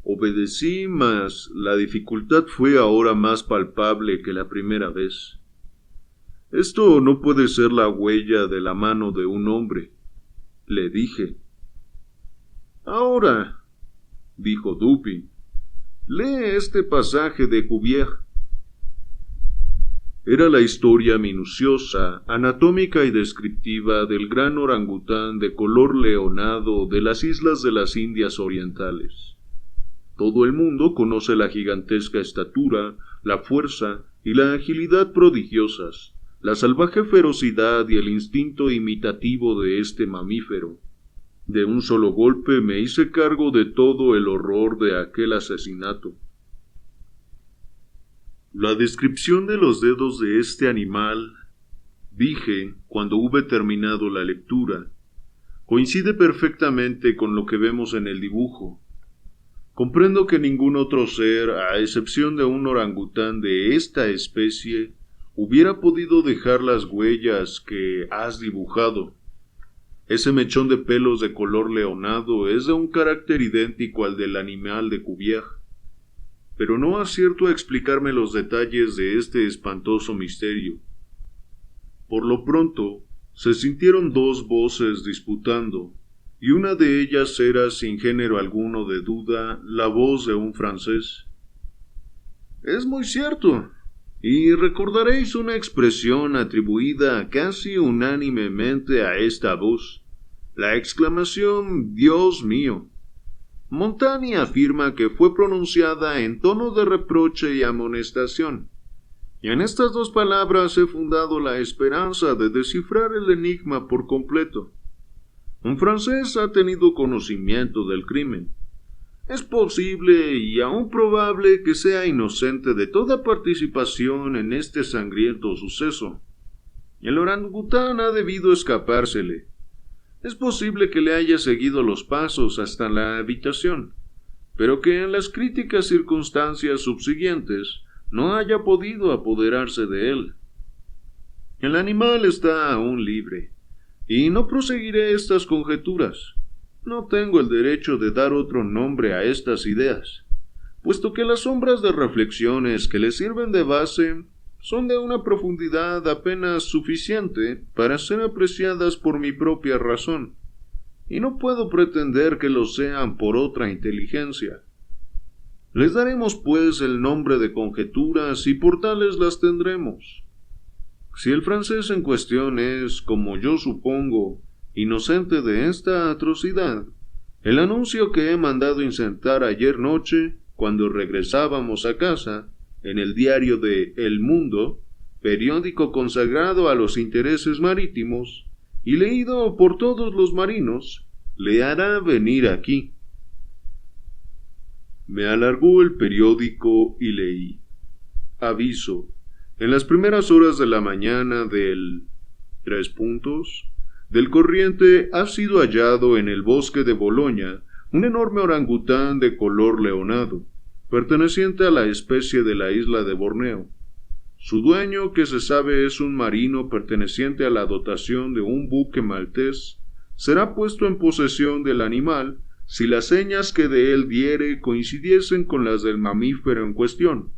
Obedecí, mas la dificultad fue ahora más palpable que la primera vez. Esto no puede ser la huella de la mano de un hombre, le dije. Ahora, dijo Dupin, lee este pasaje de Cuvier. Era la historia minuciosa, anatómica y descriptiva del gran orangután de color leonado de las islas de las Indias Orientales. Todo el mundo conoce la gigantesca estatura, la fuerza y la agilidad prodigiosas, la salvaje ferocidad y el instinto imitativo de este mamífero. De un solo golpe me hice cargo de todo el horror de aquel asesinato. La descripción de los dedos de este animal, dije cuando hube terminado la lectura, coincide perfectamente con lo que vemos en el dibujo. Comprendo que ningún otro ser, a excepción de un orangután de esta especie, hubiera podido dejar las huellas que has dibujado. Ese mechón de pelos de color leonado es de un carácter idéntico al del animal de Cuvier, pero no acierto a explicarme los detalles de este espantoso misterio. Por lo pronto, se sintieron dos voces disputando, y una de ellas era, sin género alguno de duda, la voz de un francés. «Es muy cierto, y recordaréis una expresión atribuida casi unánimemente a esta voz, la exclamación «Dios mío». Montaigne afirma que fue pronunciada en tono de reproche y amonestación, y en estas dos palabras he fundado la esperanza de descifrar el enigma por completo. Un francés ha tenido conocimiento del crimen. Es posible y aún probable que sea inocente de toda participación en este sangriento suceso. El orangután ha debido escapársele. Es posible que le haya seguido los pasos hasta la habitación, pero que en las críticas circunstancias subsiguientes no haya podido apoderarse de él. El animal está aún libre, y no proseguiré estas conjeturas. No tengo el derecho de dar otro nombre a estas ideas, puesto que las sombras de reflexiones que le sirven de base son de una profundidad apenas suficiente para ser apreciadas por mi propia razón, y no puedo pretender que lo sean por otra inteligencia. Les daremos, pues, el nombre de conjeturas y por tales las tendremos. Si el francés en cuestión es, como yo supongo, inocente de esta atrocidad, el anuncio que he mandado insertar ayer noche, cuando regresábamos a casa, en el diario de El Mundo, periódico consagrado a los intereses marítimos, y leído por todos los marinos, le hará venir aquí. Me alargó el periódico y leí. Aviso. En las primeras horas de la mañana del... del corriente ha sido hallado en el bosque de Boloña un enorme orangután de color leonado, perteneciente a la especie de la isla de Borneo. Su dueño, que se sabe es un marino perteneciente a la dotación de un buque maltés, será puesto en posesión del animal si las señas que de él diere coincidiesen con las del mamífero en cuestión,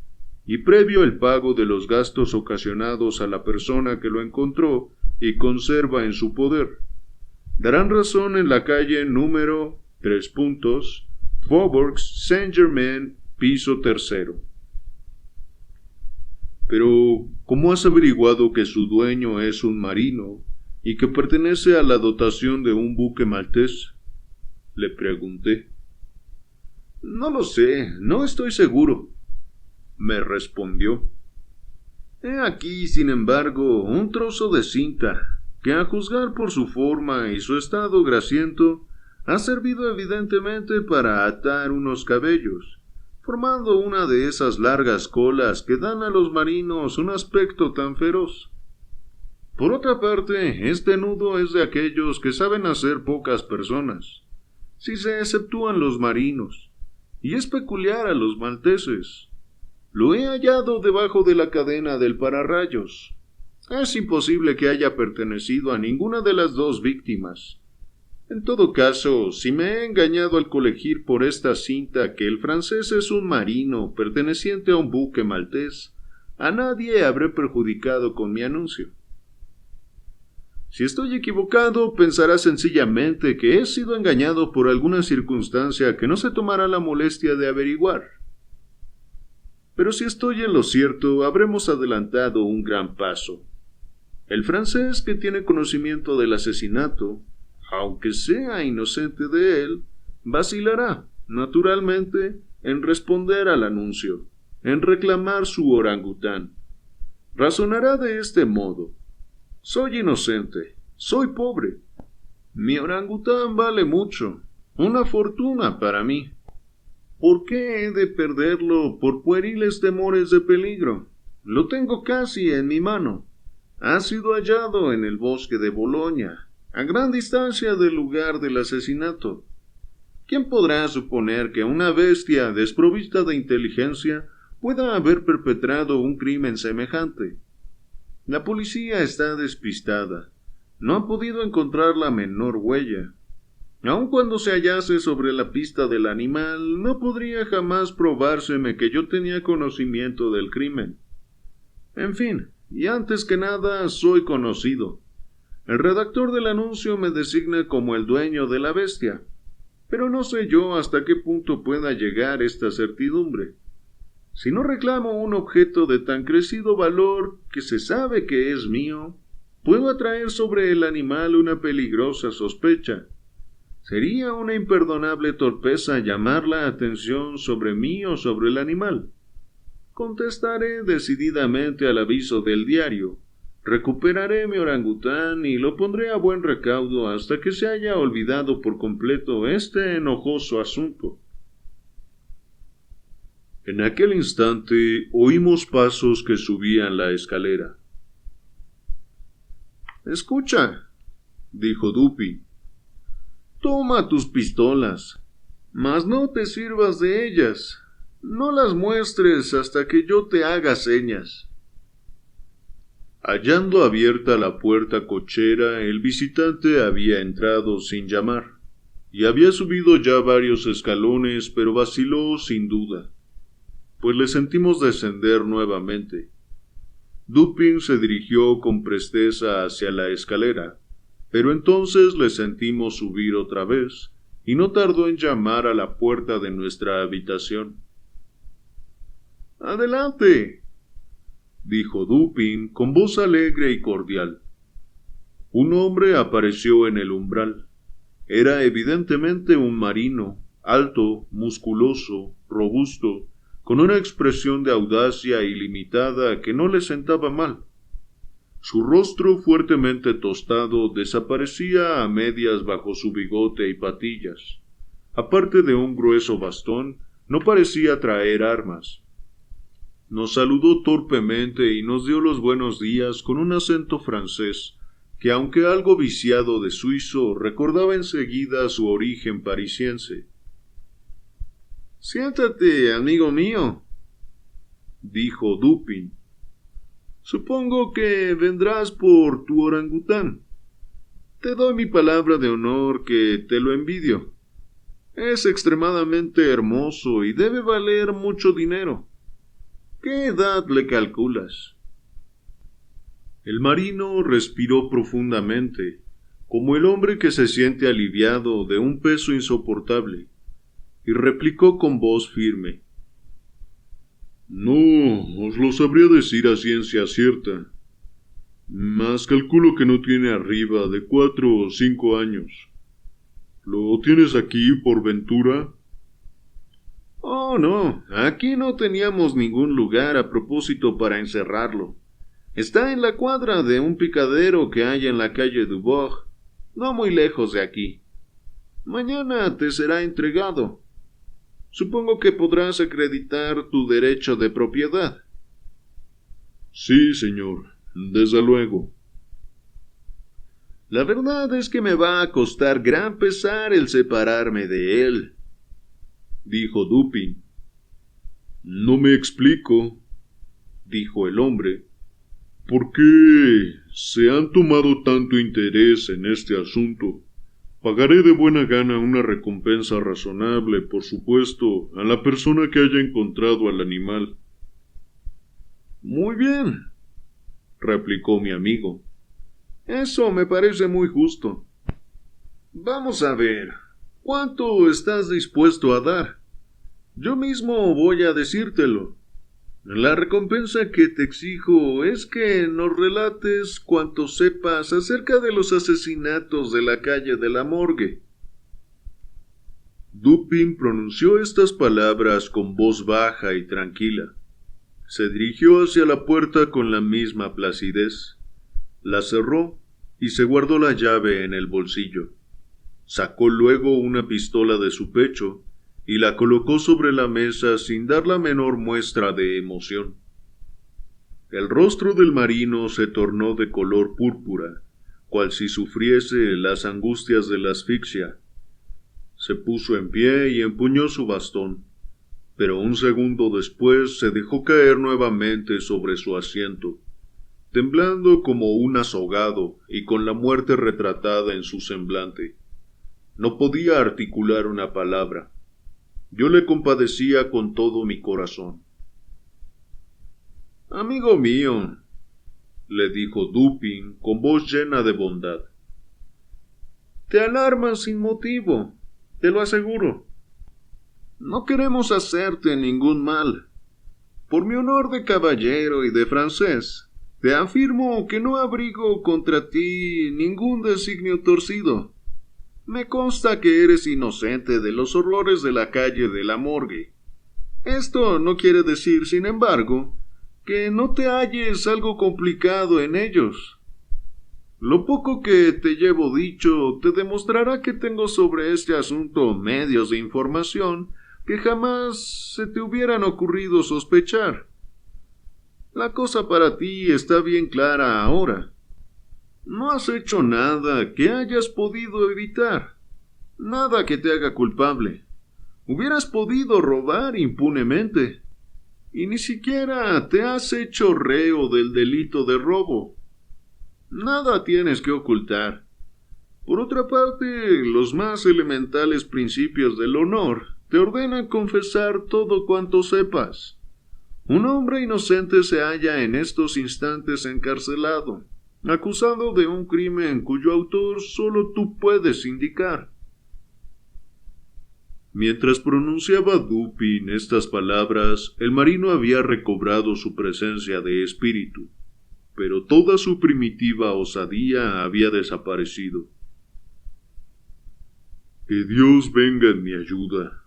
y previo el pago de los gastos ocasionados a la persona que lo encontró y conserva en su poder. Darán razón en la calle número Faubourg Saint-Germain, piso 3. Pero, ¿cómo has averiguado que su dueño es un marino y que pertenece a la dotación de un buque maltés? Le pregunté. No lo sé, no estoy seguro, me respondió. He aquí, sin embargo, un trozo de cinta que, a juzgar por su forma y su estado grasiento, ha servido evidentemente para atar unos cabellos, formando una de esas largas colas que dan a los marinos un aspecto tan feroz. Por otra parte, este nudo es de aquellos que saben hacer pocas personas. si se exceptúan los marinos, y es peculiar a los malteses. Lo he hallado debajo de la cadena del pararrayos. Es imposible que haya pertenecido a ninguna de las dos víctimas. En todo caso, si me he engañado al colegir por esta cinta que el francés es un marino perteneciente a un buque maltés, a nadie habré perjudicado con mi anuncio. Si estoy equivocado, pensará sencillamente que he sido engañado por alguna circunstancia que no se tomará la molestia de averiguar. Pero si estoy en lo cierto, habremos adelantado un gran paso. El francés que tiene conocimiento del asesinato, aunque sea inocente de él, vacilará, naturalmente, en responder al anuncio, en reclamar su orangután. Razonará de este modo: soy inocente, soy pobre. Mi orangután vale mucho, una fortuna para mí. ¿Por qué he de perderlo por pueriles temores de peligro? Lo tengo casi en mi mano. Ha sido hallado en el bosque de Boloña, a gran distancia del lugar del asesinato. ¿Quién podrá suponer que una bestia desprovista de inteligencia pueda haber perpetrado un crimen semejante? La policía está despistada. No ha podido encontrar la menor huella. Aun cuando se hallase sobre la pista del animal, no podría jamás probárseme que yo tenía conocimiento del crimen. En fin, y antes que nada, soy conocido. El redactor del anuncio me designa como el dueño de la bestia, pero no sé yo hasta qué punto pueda llegar esta certidumbre. Si no reclamo un objeto de tan crecido valor que se sabe que es mío, puedo atraer sobre el animal una peligrosa sospecha. Sería una imperdonable torpeza llamar la atención sobre mí o sobre el animal. Contestaré decididamente al aviso del diario. Recuperaré mi orangután y lo pondré a buen recaudo hasta que se haya olvidado por completo este enojoso asunto. En aquel instante oímos pasos que subían la escalera. «Escucha», dijo Dupin. «Toma tus pistolas, mas no te sirvas de ellas. No las muestres hasta que yo te haga señas». Hallando abierta la puerta cochera, el visitante había entrado sin llamar, y había subido ya varios escalones, pero vaciló sin duda, pues le sentimos descender nuevamente. Dupin se dirigió con presteza hacia la escalera, pero entonces le sentimos subir otra vez, y no tardó en llamar a la puerta de nuestra habitación. «Adelante», dijo Dupin con voz alegre y cordial. Un hombre apareció en el umbral. Era evidentemente un marino, alto, musculoso, robusto, con una expresión de audacia ilimitada que no le sentaba mal. Su rostro fuertemente tostado desaparecía a medias bajo su bigote y patillas. Aparte de un grueso bastón, no parecía traer armas. Nos saludó torpemente y nos dio los buenos días con un acento francés, que aunque algo viciado de suizo, recordaba enseguida su origen parisiense. «Siéntate, amigo mío», dijo Dupin. «Supongo que vendrás por tu orangután. Te doy mi palabra de honor que te lo envidio. Es extremadamente hermoso y debe valer mucho dinero. ¿Qué edad le calculas?» El marino respiró profundamente, como el hombre que se siente aliviado de un peso insoportable, y replicó con voz firme: «No os lo sabría decir a ciencia cierta, mas calculo que no tiene arriba de 4 o 5 años. ¿Lo tienes aquí por ventura?» «Oh, no, aquí no teníamos ningún lugar a propósito para encerrarlo. Está en la cuadra de un picadero que hay en la calle Dubourg, no muy lejos de aquí. Mañana te será entregado. Supongo que podrás acreditar tu derecho de propiedad». «Sí, señor, desde luego». La verdad es que me va a costar gran pesar el separarme de él, dijo Dupin. No me explico, dijo el hombre, ¿por qué se han tomado tanto interés en este asunto? Pagaré de buena gana una recompensa razonable, por supuesto, a la persona que haya encontrado al animal. Muy bien, replicó mi amigo. Eso me parece muy justo. Vamos a ver, ¿cuánto estás dispuesto a dar? Yo mismo voy a decírtelo. La recompensa que te exijo es que nos relates cuanto sepas acerca de los asesinatos de la calle de la Morgue. Dupin pronunció estas palabras con voz baja y tranquila. Se dirigió hacia la puerta con la misma placidez. La cerró y se guardó la llave en el bolsillo. Sacó luego una pistola de su pecho y la colocó sobre la mesa sin dar la menor muestra de emoción. El rostro del marino se tornó de color púrpura, cual si sufriese las angustias de la asfixia. Se puso en pie y empuñó su bastón, pero un segundo después se dejó caer nuevamente sobre su asiento, temblando como un azogado y con la muerte retratada en su semblante. No podía articular una palabra. Yo le compadecía con todo mi corazón. Amigo mío, le dijo Dupin con voz llena de bondad. Te alarmas sin motivo, te lo aseguro. No queremos hacerte ningún mal. Por mi honor de caballero y de francés, te afirmo que no abrigo contra ti ningún designio torcido. Me consta que eres inocente de los horrores de la calle de la Morgue. Esto no quiere decir, sin embargo, que no te halles algo complicado en ellos. Lo poco que te llevo dicho te demostrará que tengo sobre este asunto medios de información que jamás se te hubieran ocurrido sospechar. La cosa para ti está bien clara ahora. No has hecho nada que hayas podido evitar, nada que te haga culpable. Hubieras podido robar impunemente, y ni siquiera te has hecho reo del delito de robo. Nada tienes que ocultar. Por otra parte, los más elementales principios del honor te ordenan confesar todo cuanto sepas. Un hombre inocente se halla en estos instantes encarcelado, acusado de un crimen cuyo autor solo tú puedes indicar. Mientras pronunciaba Dupin estas palabras, el marino había recobrado su presencia de espíritu, pero toda su primitiva osadía había desaparecido. «Que Dios venga en mi ayuda»,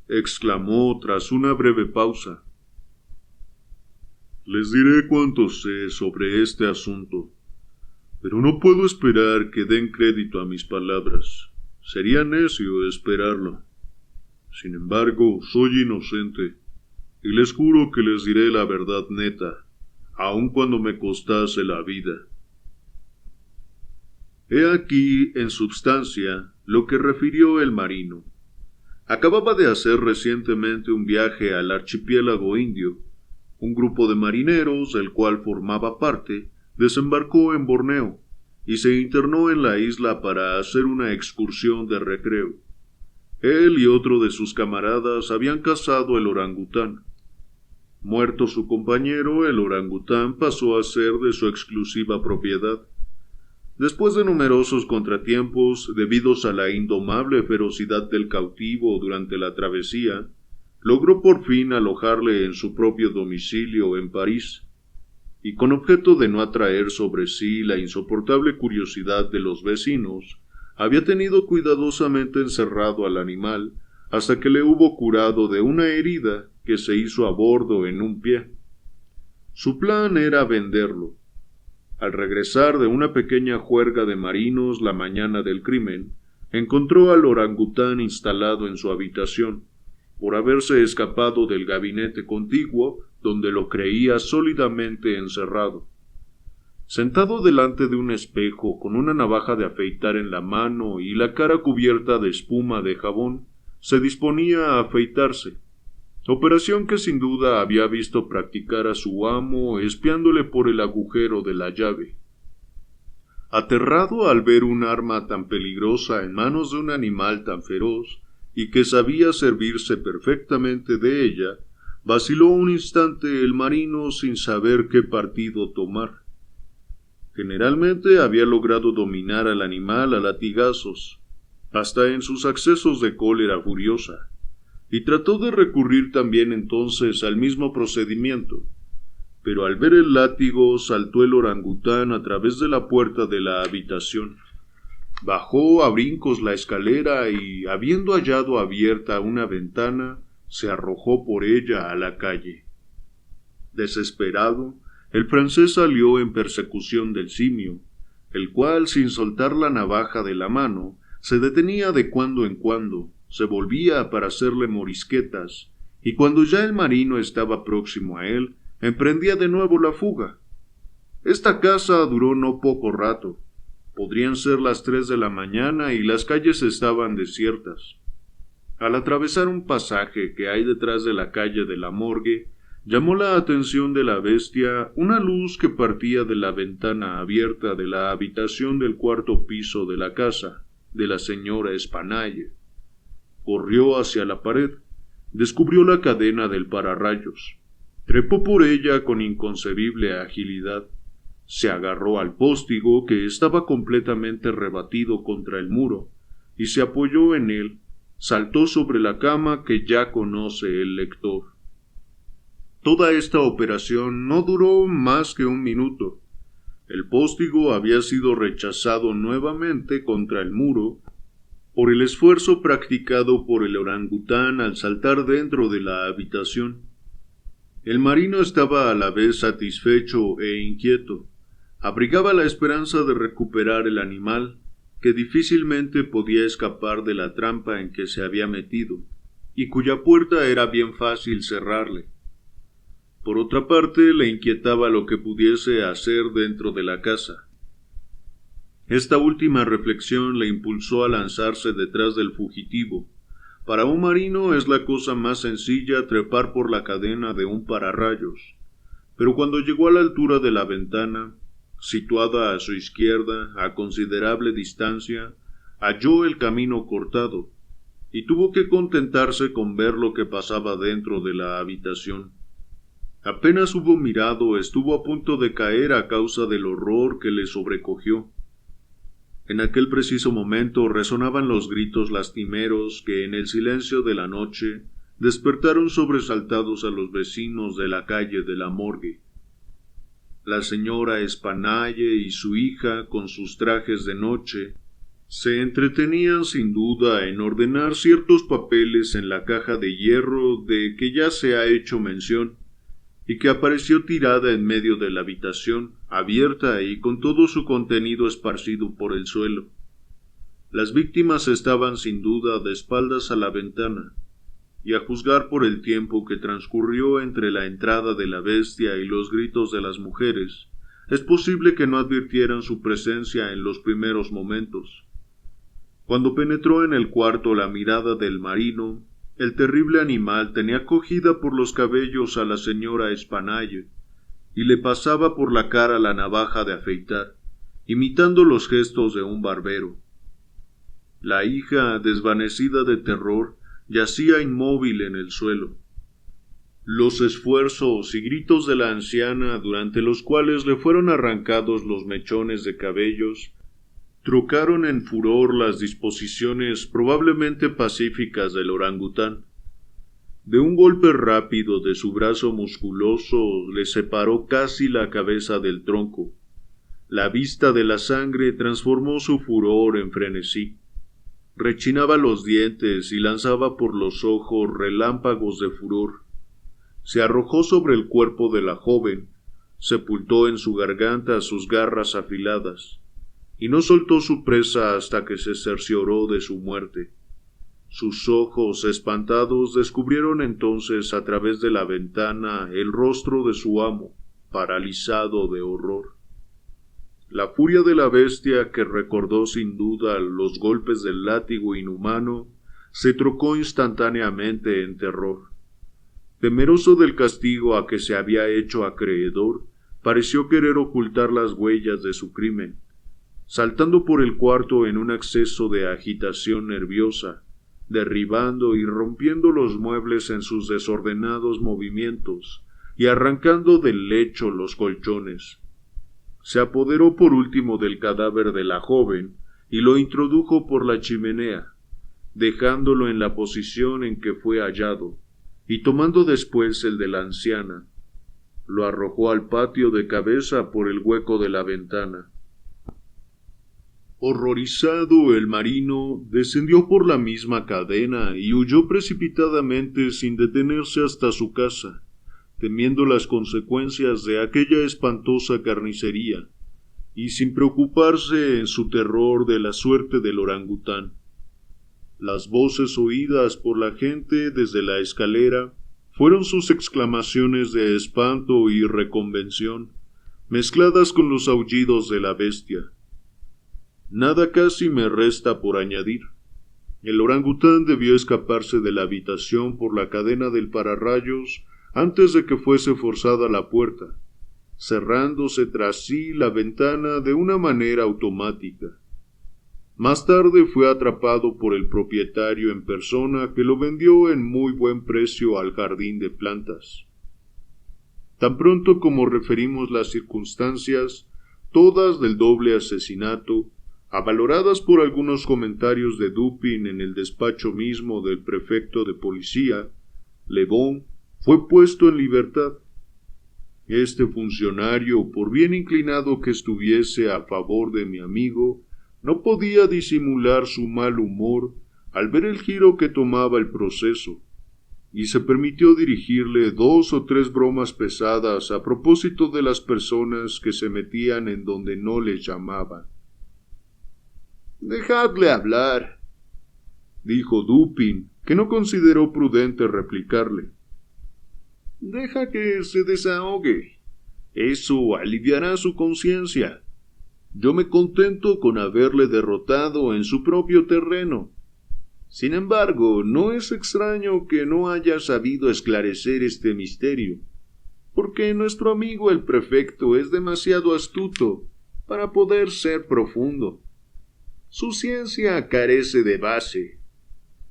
exclamó tras una breve pausa. «Les diré cuanto sé sobre este asunto, pero no puedo esperar que den crédito a mis palabras. Sería necio esperarlo. Sin embargo, soy inocente, y les juro que les diré la verdad neta, aun cuando me costase la vida». He aquí, en substancia, lo que refirió el marino. Acababa de hacer recientemente un viaje al archipiélago indio. Un grupo de marineros, del cual formaba parte, desembarcó en Borneo y se internó en la isla para hacer una excursión de recreo. Él y otro de sus camaradas habían cazado el orangután. Muerto su compañero, el orangután pasó a ser de su exclusiva propiedad. Después de numerosos contratiempos debidos a la indomable ferocidad del cautivo durante la travesía, logró por fin alojarle en su propio domicilio en París, y con objeto de no atraer sobre sí la insoportable curiosidad de los vecinos, había tenido cuidadosamente encerrado al animal hasta que le hubo curado de una herida que se hizo a bordo en un pie. Su plan era venderlo. Al regresar de una pequeña juerga de marinos la mañana del crimen, encontró al orangután instalado en su habitación, por haberse escapado del gabinete contiguo donde lo creía sólidamente encerrado. Sentado delante de un espejo con una navaja de afeitar en la mano y la cara cubierta de espuma de jabón, se disponía a afeitarse, operación que sin duda había visto practicar a su amo espiándole por el agujero de la llave. Aterrado al ver un arma tan peligrosa en manos de un animal tan feroz y que sabía servirse perfectamente de ella, vaciló un instante el marino sin saber qué partido tomar. Generalmente había logrado dominar al animal a latigazos, hasta en sus accesos de cólera furiosa, y trató de recurrir también entonces al mismo procedimiento, pero al ver el látigo saltó el orangután a través de la puerta de la habitación. Bajó a brincos la escalera y, habiendo hallado abierta una ventana, se arrojó por ella a la calle. Desesperado, el francés salió en persecución del simio, el cual, sin soltar la navaja de la mano, se detenía de cuando en cuando, se volvía para hacerle morisquetas, y cuando ya el marino estaba próximo a él, emprendía de nuevo la fuga. Esta caza duró no poco rato. Podrían ser las 3 de la mañana y las calles estaban desiertas. Al atravesar un pasaje que hay detrás de la calle de la Morgue, llamó la atención de la bestia una luz que partía de la ventana abierta de la habitación del cuarto piso de la casa de la señora Espanaye. Corrió hacia la pared, descubrió la cadena del pararrayos, trepó por ella con inconcebible agilidad, se agarró al póstigo que estaba completamente rebatido contra el muro y se apoyó en él, saltó sobre la cama que ya conoce el lector. Toda esta operación no duró más que 1 minuto. El póstigo había sido rechazado nuevamente contra el muro por el esfuerzo practicado por el orangután al saltar dentro de la habitación. El marino estaba a la vez satisfecho e inquieto. Abrigaba la esperanza de recuperar el animal, que difícilmente podía escapar de la trampa en que se había metido, y cuya puerta era bien fácil cerrarle. Por otra parte, le inquietaba lo que pudiese hacer dentro de la casa. Esta última reflexión le impulsó a lanzarse detrás del fugitivo. Para un marino es la cosa más sencilla trepar por la cadena de un pararrayos, pero cuando llegó a la altura de la ventana, situada a su izquierda, a considerable distancia, halló el camino cortado, y tuvo que contentarse con ver lo que pasaba dentro de la habitación. Apenas hubo mirado, estuvo a punto de caer a causa del horror que le sobrecogió. En aquel preciso momento resonaban los gritos lastimeros que en el silencio de la noche despertaron sobresaltados a los vecinos de la calle de la Morgue. La señora Espanaye y su hija, con sus trajes de noche, se entretenían sin duda en ordenar ciertos papeles en la caja de hierro de que ya se ha hecho mención, y que apareció tirada en medio de la habitación, abierta y con todo su contenido esparcido por el suelo. Las víctimas estaban sin duda de espaldas a la ventana, y a juzgar por el tiempo que transcurrió entre la entrada de la bestia y los gritos de las mujeres, es posible que no advirtieran su presencia en los primeros momentos. Cuando penetró en el cuarto la mirada del marino, el terrible animal tenía cogida por los cabellos a la señora Espanaye y le pasaba por la cara la navaja de afeitar, imitando los gestos de un barbero. La hija, desvanecida de terror, yacía inmóvil en el suelo. Los esfuerzos y gritos de la anciana, durante los cuales le fueron arrancados los mechones de cabellos, trocaron en furor las disposiciones probablemente pacíficas del orangután. De un golpe rápido de su brazo musculoso le separó casi la cabeza del tronco. La vista de la sangre transformó su furor en frenesí. Rechinaba los dientes y lanzaba por los ojos relámpagos de furor. Se arrojó sobre el cuerpo de la joven, sepultó en su garganta sus garras afiladas, y no soltó su presa hasta que se cercioró de su muerte. Sus ojos espantados descubrieron entonces a través de la ventana el rostro de su amo, paralizado de horror. La furia de la bestia, que recordó sin duda los golpes del látigo inhumano, se trocó instantáneamente en terror. Temeroso del castigo a que se había hecho acreedor, pareció querer ocultar las huellas de su crimen, saltando por el cuarto en un acceso de agitación nerviosa, derribando y rompiendo los muebles en sus desordenados movimientos y arrancando del lecho los colchones. Se apoderó por último del cadáver de la joven y lo introdujo por la chimenea, dejándolo en la posición en que fue hallado, y tomando después el de la anciana, lo arrojó al patio de cabeza por el hueco de la ventana. Horrorizado, el marino descendió por la misma cadena y huyó precipitadamente sin detenerse hasta su casa, temiendo las consecuencias de aquella espantosa carnicería, y sin preocuparse en su terror de la suerte del orangután. Las voces oídas por la gente desde la escalera fueron sus exclamaciones de espanto y reconvención, mezcladas con los aullidos de la bestia. Nada casi me resta por añadir. El orangután debió escaparse de la habitación por la cadena del pararrayos antes de que fuese forzada la puerta, cerrándose tras sí la ventana de una manera automática. Más tarde fue atrapado por el propietario en persona, que lo vendió en muy buen precio al jardín de plantas. Tan pronto como referimos las circunstancias, todas del doble asesinato, avaloradas por algunos comentarios de Dupin en el despacho mismo del prefecto de policía, Le Bon fue puesto en libertad. Este funcionario, por bien inclinado que estuviese a favor de mi amigo, no podía disimular su mal humor al ver el giro que tomaba el proceso, y se permitió dirigirle 2 o 3 bromas pesadas a propósito de las personas que se metían en donde no les llamaban. «Dejadle hablar», dijo Dupin, que no consideró prudente replicarle. «Deja que se desahogue. Eso aliviará su conciencia. Yo me contento con haberle derrotado en su propio terreno. Sin embargo, no es extraño que no haya sabido esclarecer este misterio, porque nuestro amigo el prefecto es demasiado astuto para poder ser profundo. Su ciencia carece de base.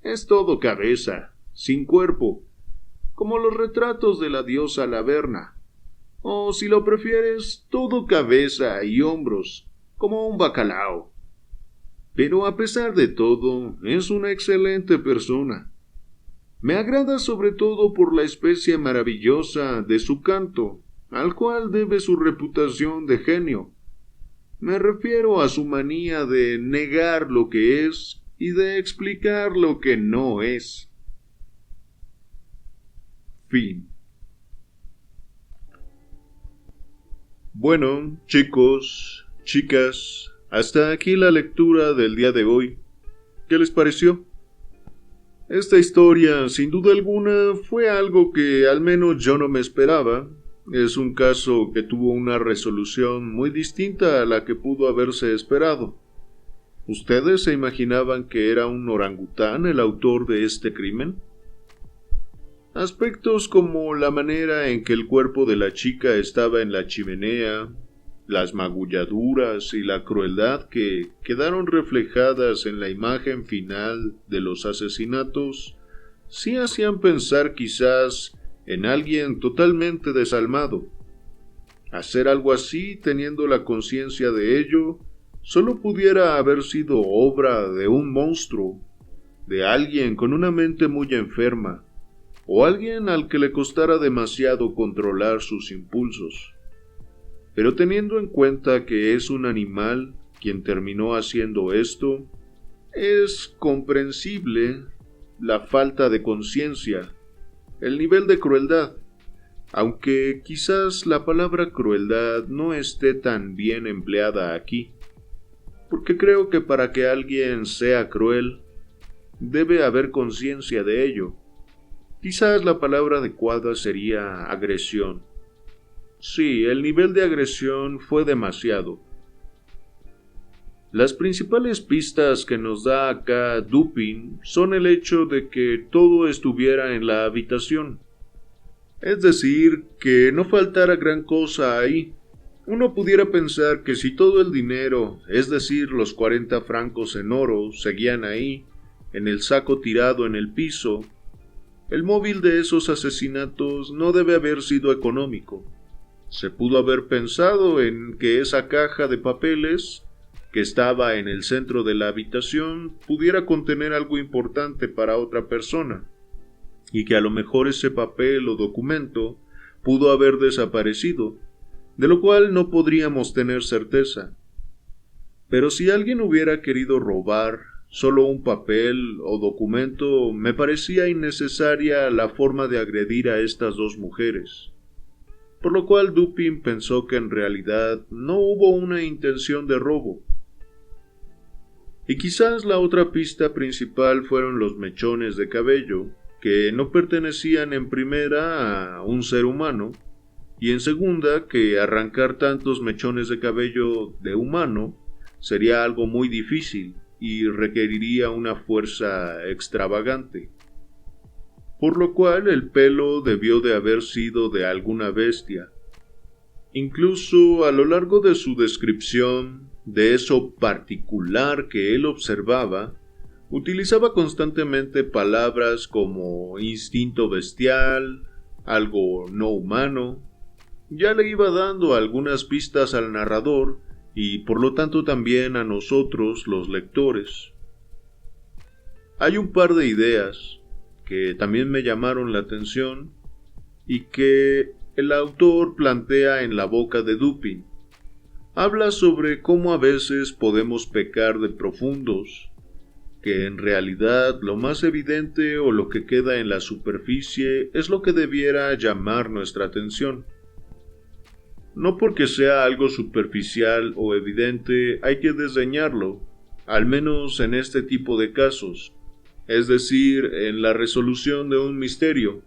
Es todo cabeza, sin cuerpo, como los retratos de la diosa Laverna, o si lo prefieres, todo cabeza y hombros, como un bacalao. Pero a pesar de todo, es una excelente persona. Me agrada sobre todo por la especie maravillosa de su canto, al cual debe su reputación de genio. Me refiero a su manía de negar lo que es y de explicar lo que no es. Fin. Bueno, chicos, chicas, hasta aquí la lectura del día de hoy. ¿Qué les pareció? Esta historia, sin duda alguna, fue algo que al menos yo no me esperaba. Es un caso que tuvo una resolución muy distinta a la que pudo haberse esperado. ¿Ustedes se imaginaban que era un orangután el autor de este crimen? Aspectos como la manera en que el cuerpo de la chica estaba en la chimenea, las magulladuras y la crueldad que quedaron reflejadas en la imagen final de los asesinatos, sí hacían pensar quizás en alguien totalmente desalmado. Hacer algo así, teniendo la conciencia de ello, solo pudiera haber sido obra de un monstruo, de alguien con una mente muy enferma, o alguien al que le costara demasiado controlar sus impulsos. Pero teniendo en cuenta que es un animal quien terminó haciendo esto, es comprensible la falta de conciencia, el nivel de crueldad, aunque quizás la palabra crueldad no esté tan bien empleada aquí, porque creo que para que alguien sea cruel, debe haber conciencia de ello. Quizás la palabra adecuada sería agresión. Sí, el nivel de agresión fue demasiado, Las principales pistas que nos da acá Dupin son el hecho de que todo estuviera en la habitación. Es decir, que no faltara gran cosa ahí. Uno pudiera pensar que si todo el dinero, es decir, los 40 francos en oro, seguían ahí, en el saco tirado en el piso, el móvil de esos asesinatos no debe haber sido económico. Se pudo haber pensado en que esa caja de papeles, que estaba en el centro de la habitación, pudiera contener algo importante para otra persona, y que a lo mejor ese papel o documento pudo haber desaparecido, de lo cual no podríamos tener certeza. Pero si alguien hubiera querido robar solo un papel o documento, me parecía innecesaria la forma de agredir a estas dos mujeres. Por lo cual Dupin pensó que en realidad no hubo una intención de robo. Y quizás la otra pista principal fueron los mechones de cabello, que no pertenecían en primera a un ser humano, y en segunda que arrancar tantos mechones de cabello de humano sería algo muy difícil y requeriría una fuerza extravagante. Por lo cual el pelo debió de haber sido de alguna bestia. Incluso a lo largo de su descripción de eso particular que él observaba, utilizaba constantemente palabras como instinto bestial, algo no humano. Ya le iba dando algunas pistas al narrador y por lo tanto también a nosotros los lectores. Hay un par de ideas que también me llamaron la atención y que el autor plantea en la boca de Dupin. Habla sobre cómo a veces podemos pecar de profundos, que en realidad lo más evidente o lo que queda en la superficie es lo que debiera llamar nuestra atención. No porque sea algo superficial o evidente hay que desdeñarlo, al menos en este tipo de casos, es decir, en la resolución de un misterio.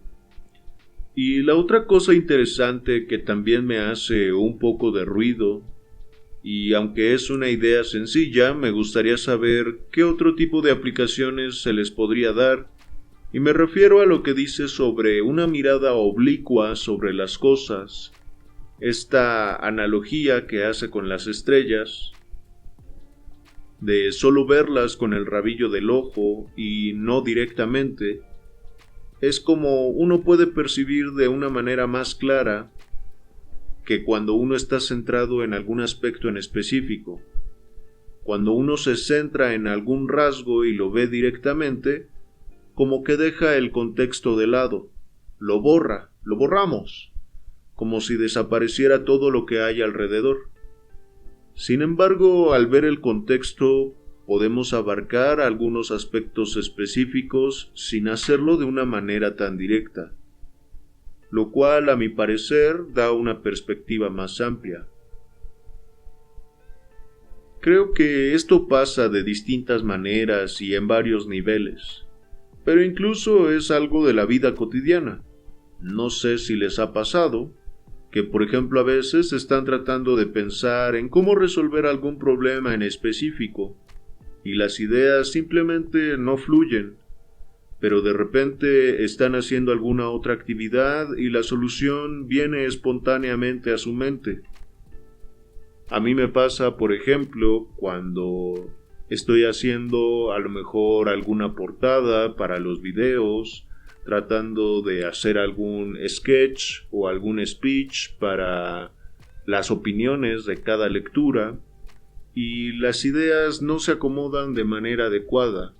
Y la otra cosa interesante que también me hace un poco de ruido, y aunque es una idea sencilla, me gustaría saber qué otro tipo de aplicaciones se les podría dar, y me refiero a lo que dice sobre una mirada oblicua sobre las cosas, esta analogía que hace con las estrellas, de solo verlas con el rabillo del ojo y no directamente, es como uno puede percibir de una manera más clara que cuando uno está centrado en algún aspecto en específico. Cuando uno se centra en algún rasgo y lo ve directamente, como que deja el contexto de lado, lo borramos, como si desapareciera todo lo que hay alrededor. Sin embargo, al ver el contexto, podemos abarcar algunos aspectos específicos sin hacerlo de una manera tan directa, lo cual, a mi parecer, da una perspectiva más amplia. Creo que esto pasa de distintas maneras y en varios niveles, pero incluso es algo de la vida cotidiana. No sé si les ha pasado que, por ejemplo, a veces están tratando de pensar en cómo resolver algún problema en específico, y las ideas simplemente no fluyen, pero de repente están haciendo alguna otra actividad y la solución viene espontáneamente a su mente. A mí me pasa, por ejemplo, cuando estoy haciendo a lo mejor alguna portada para los videos, tratando de hacer algún sketch o algún speech para las opiniones de cada lectura, y las ideas no se acomodan de manera adecuada,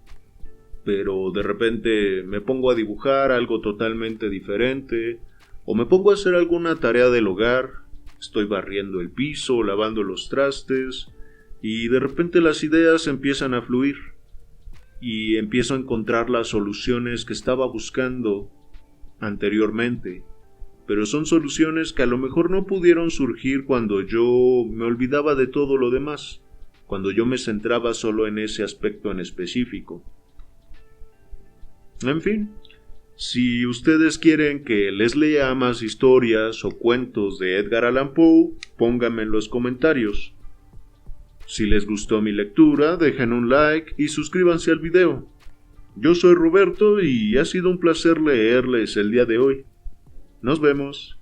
pero de repente me pongo a dibujar algo totalmente diferente, o me pongo a hacer alguna tarea del hogar, estoy barriendo el piso, lavando los trastes, y de repente las ideas empiezan a fluir, y empiezo a encontrar las soluciones que estaba buscando anteriormente, pero son soluciones que a lo mejor no pudieron surgir cuando yo me olvidaba de todo lo demás, cuando yo me centraba solo en ese aspecto en específico. En fin, si ustedes quieren que les lea más historias o cuentos de Edgar Allan Poe, pónganme en los comentarios. Si les gustó mi lectura, dejen un like y suscríbanse al video. Yo soy Roberto y ha sido un placer leerles el día de hoy. Nos vemos.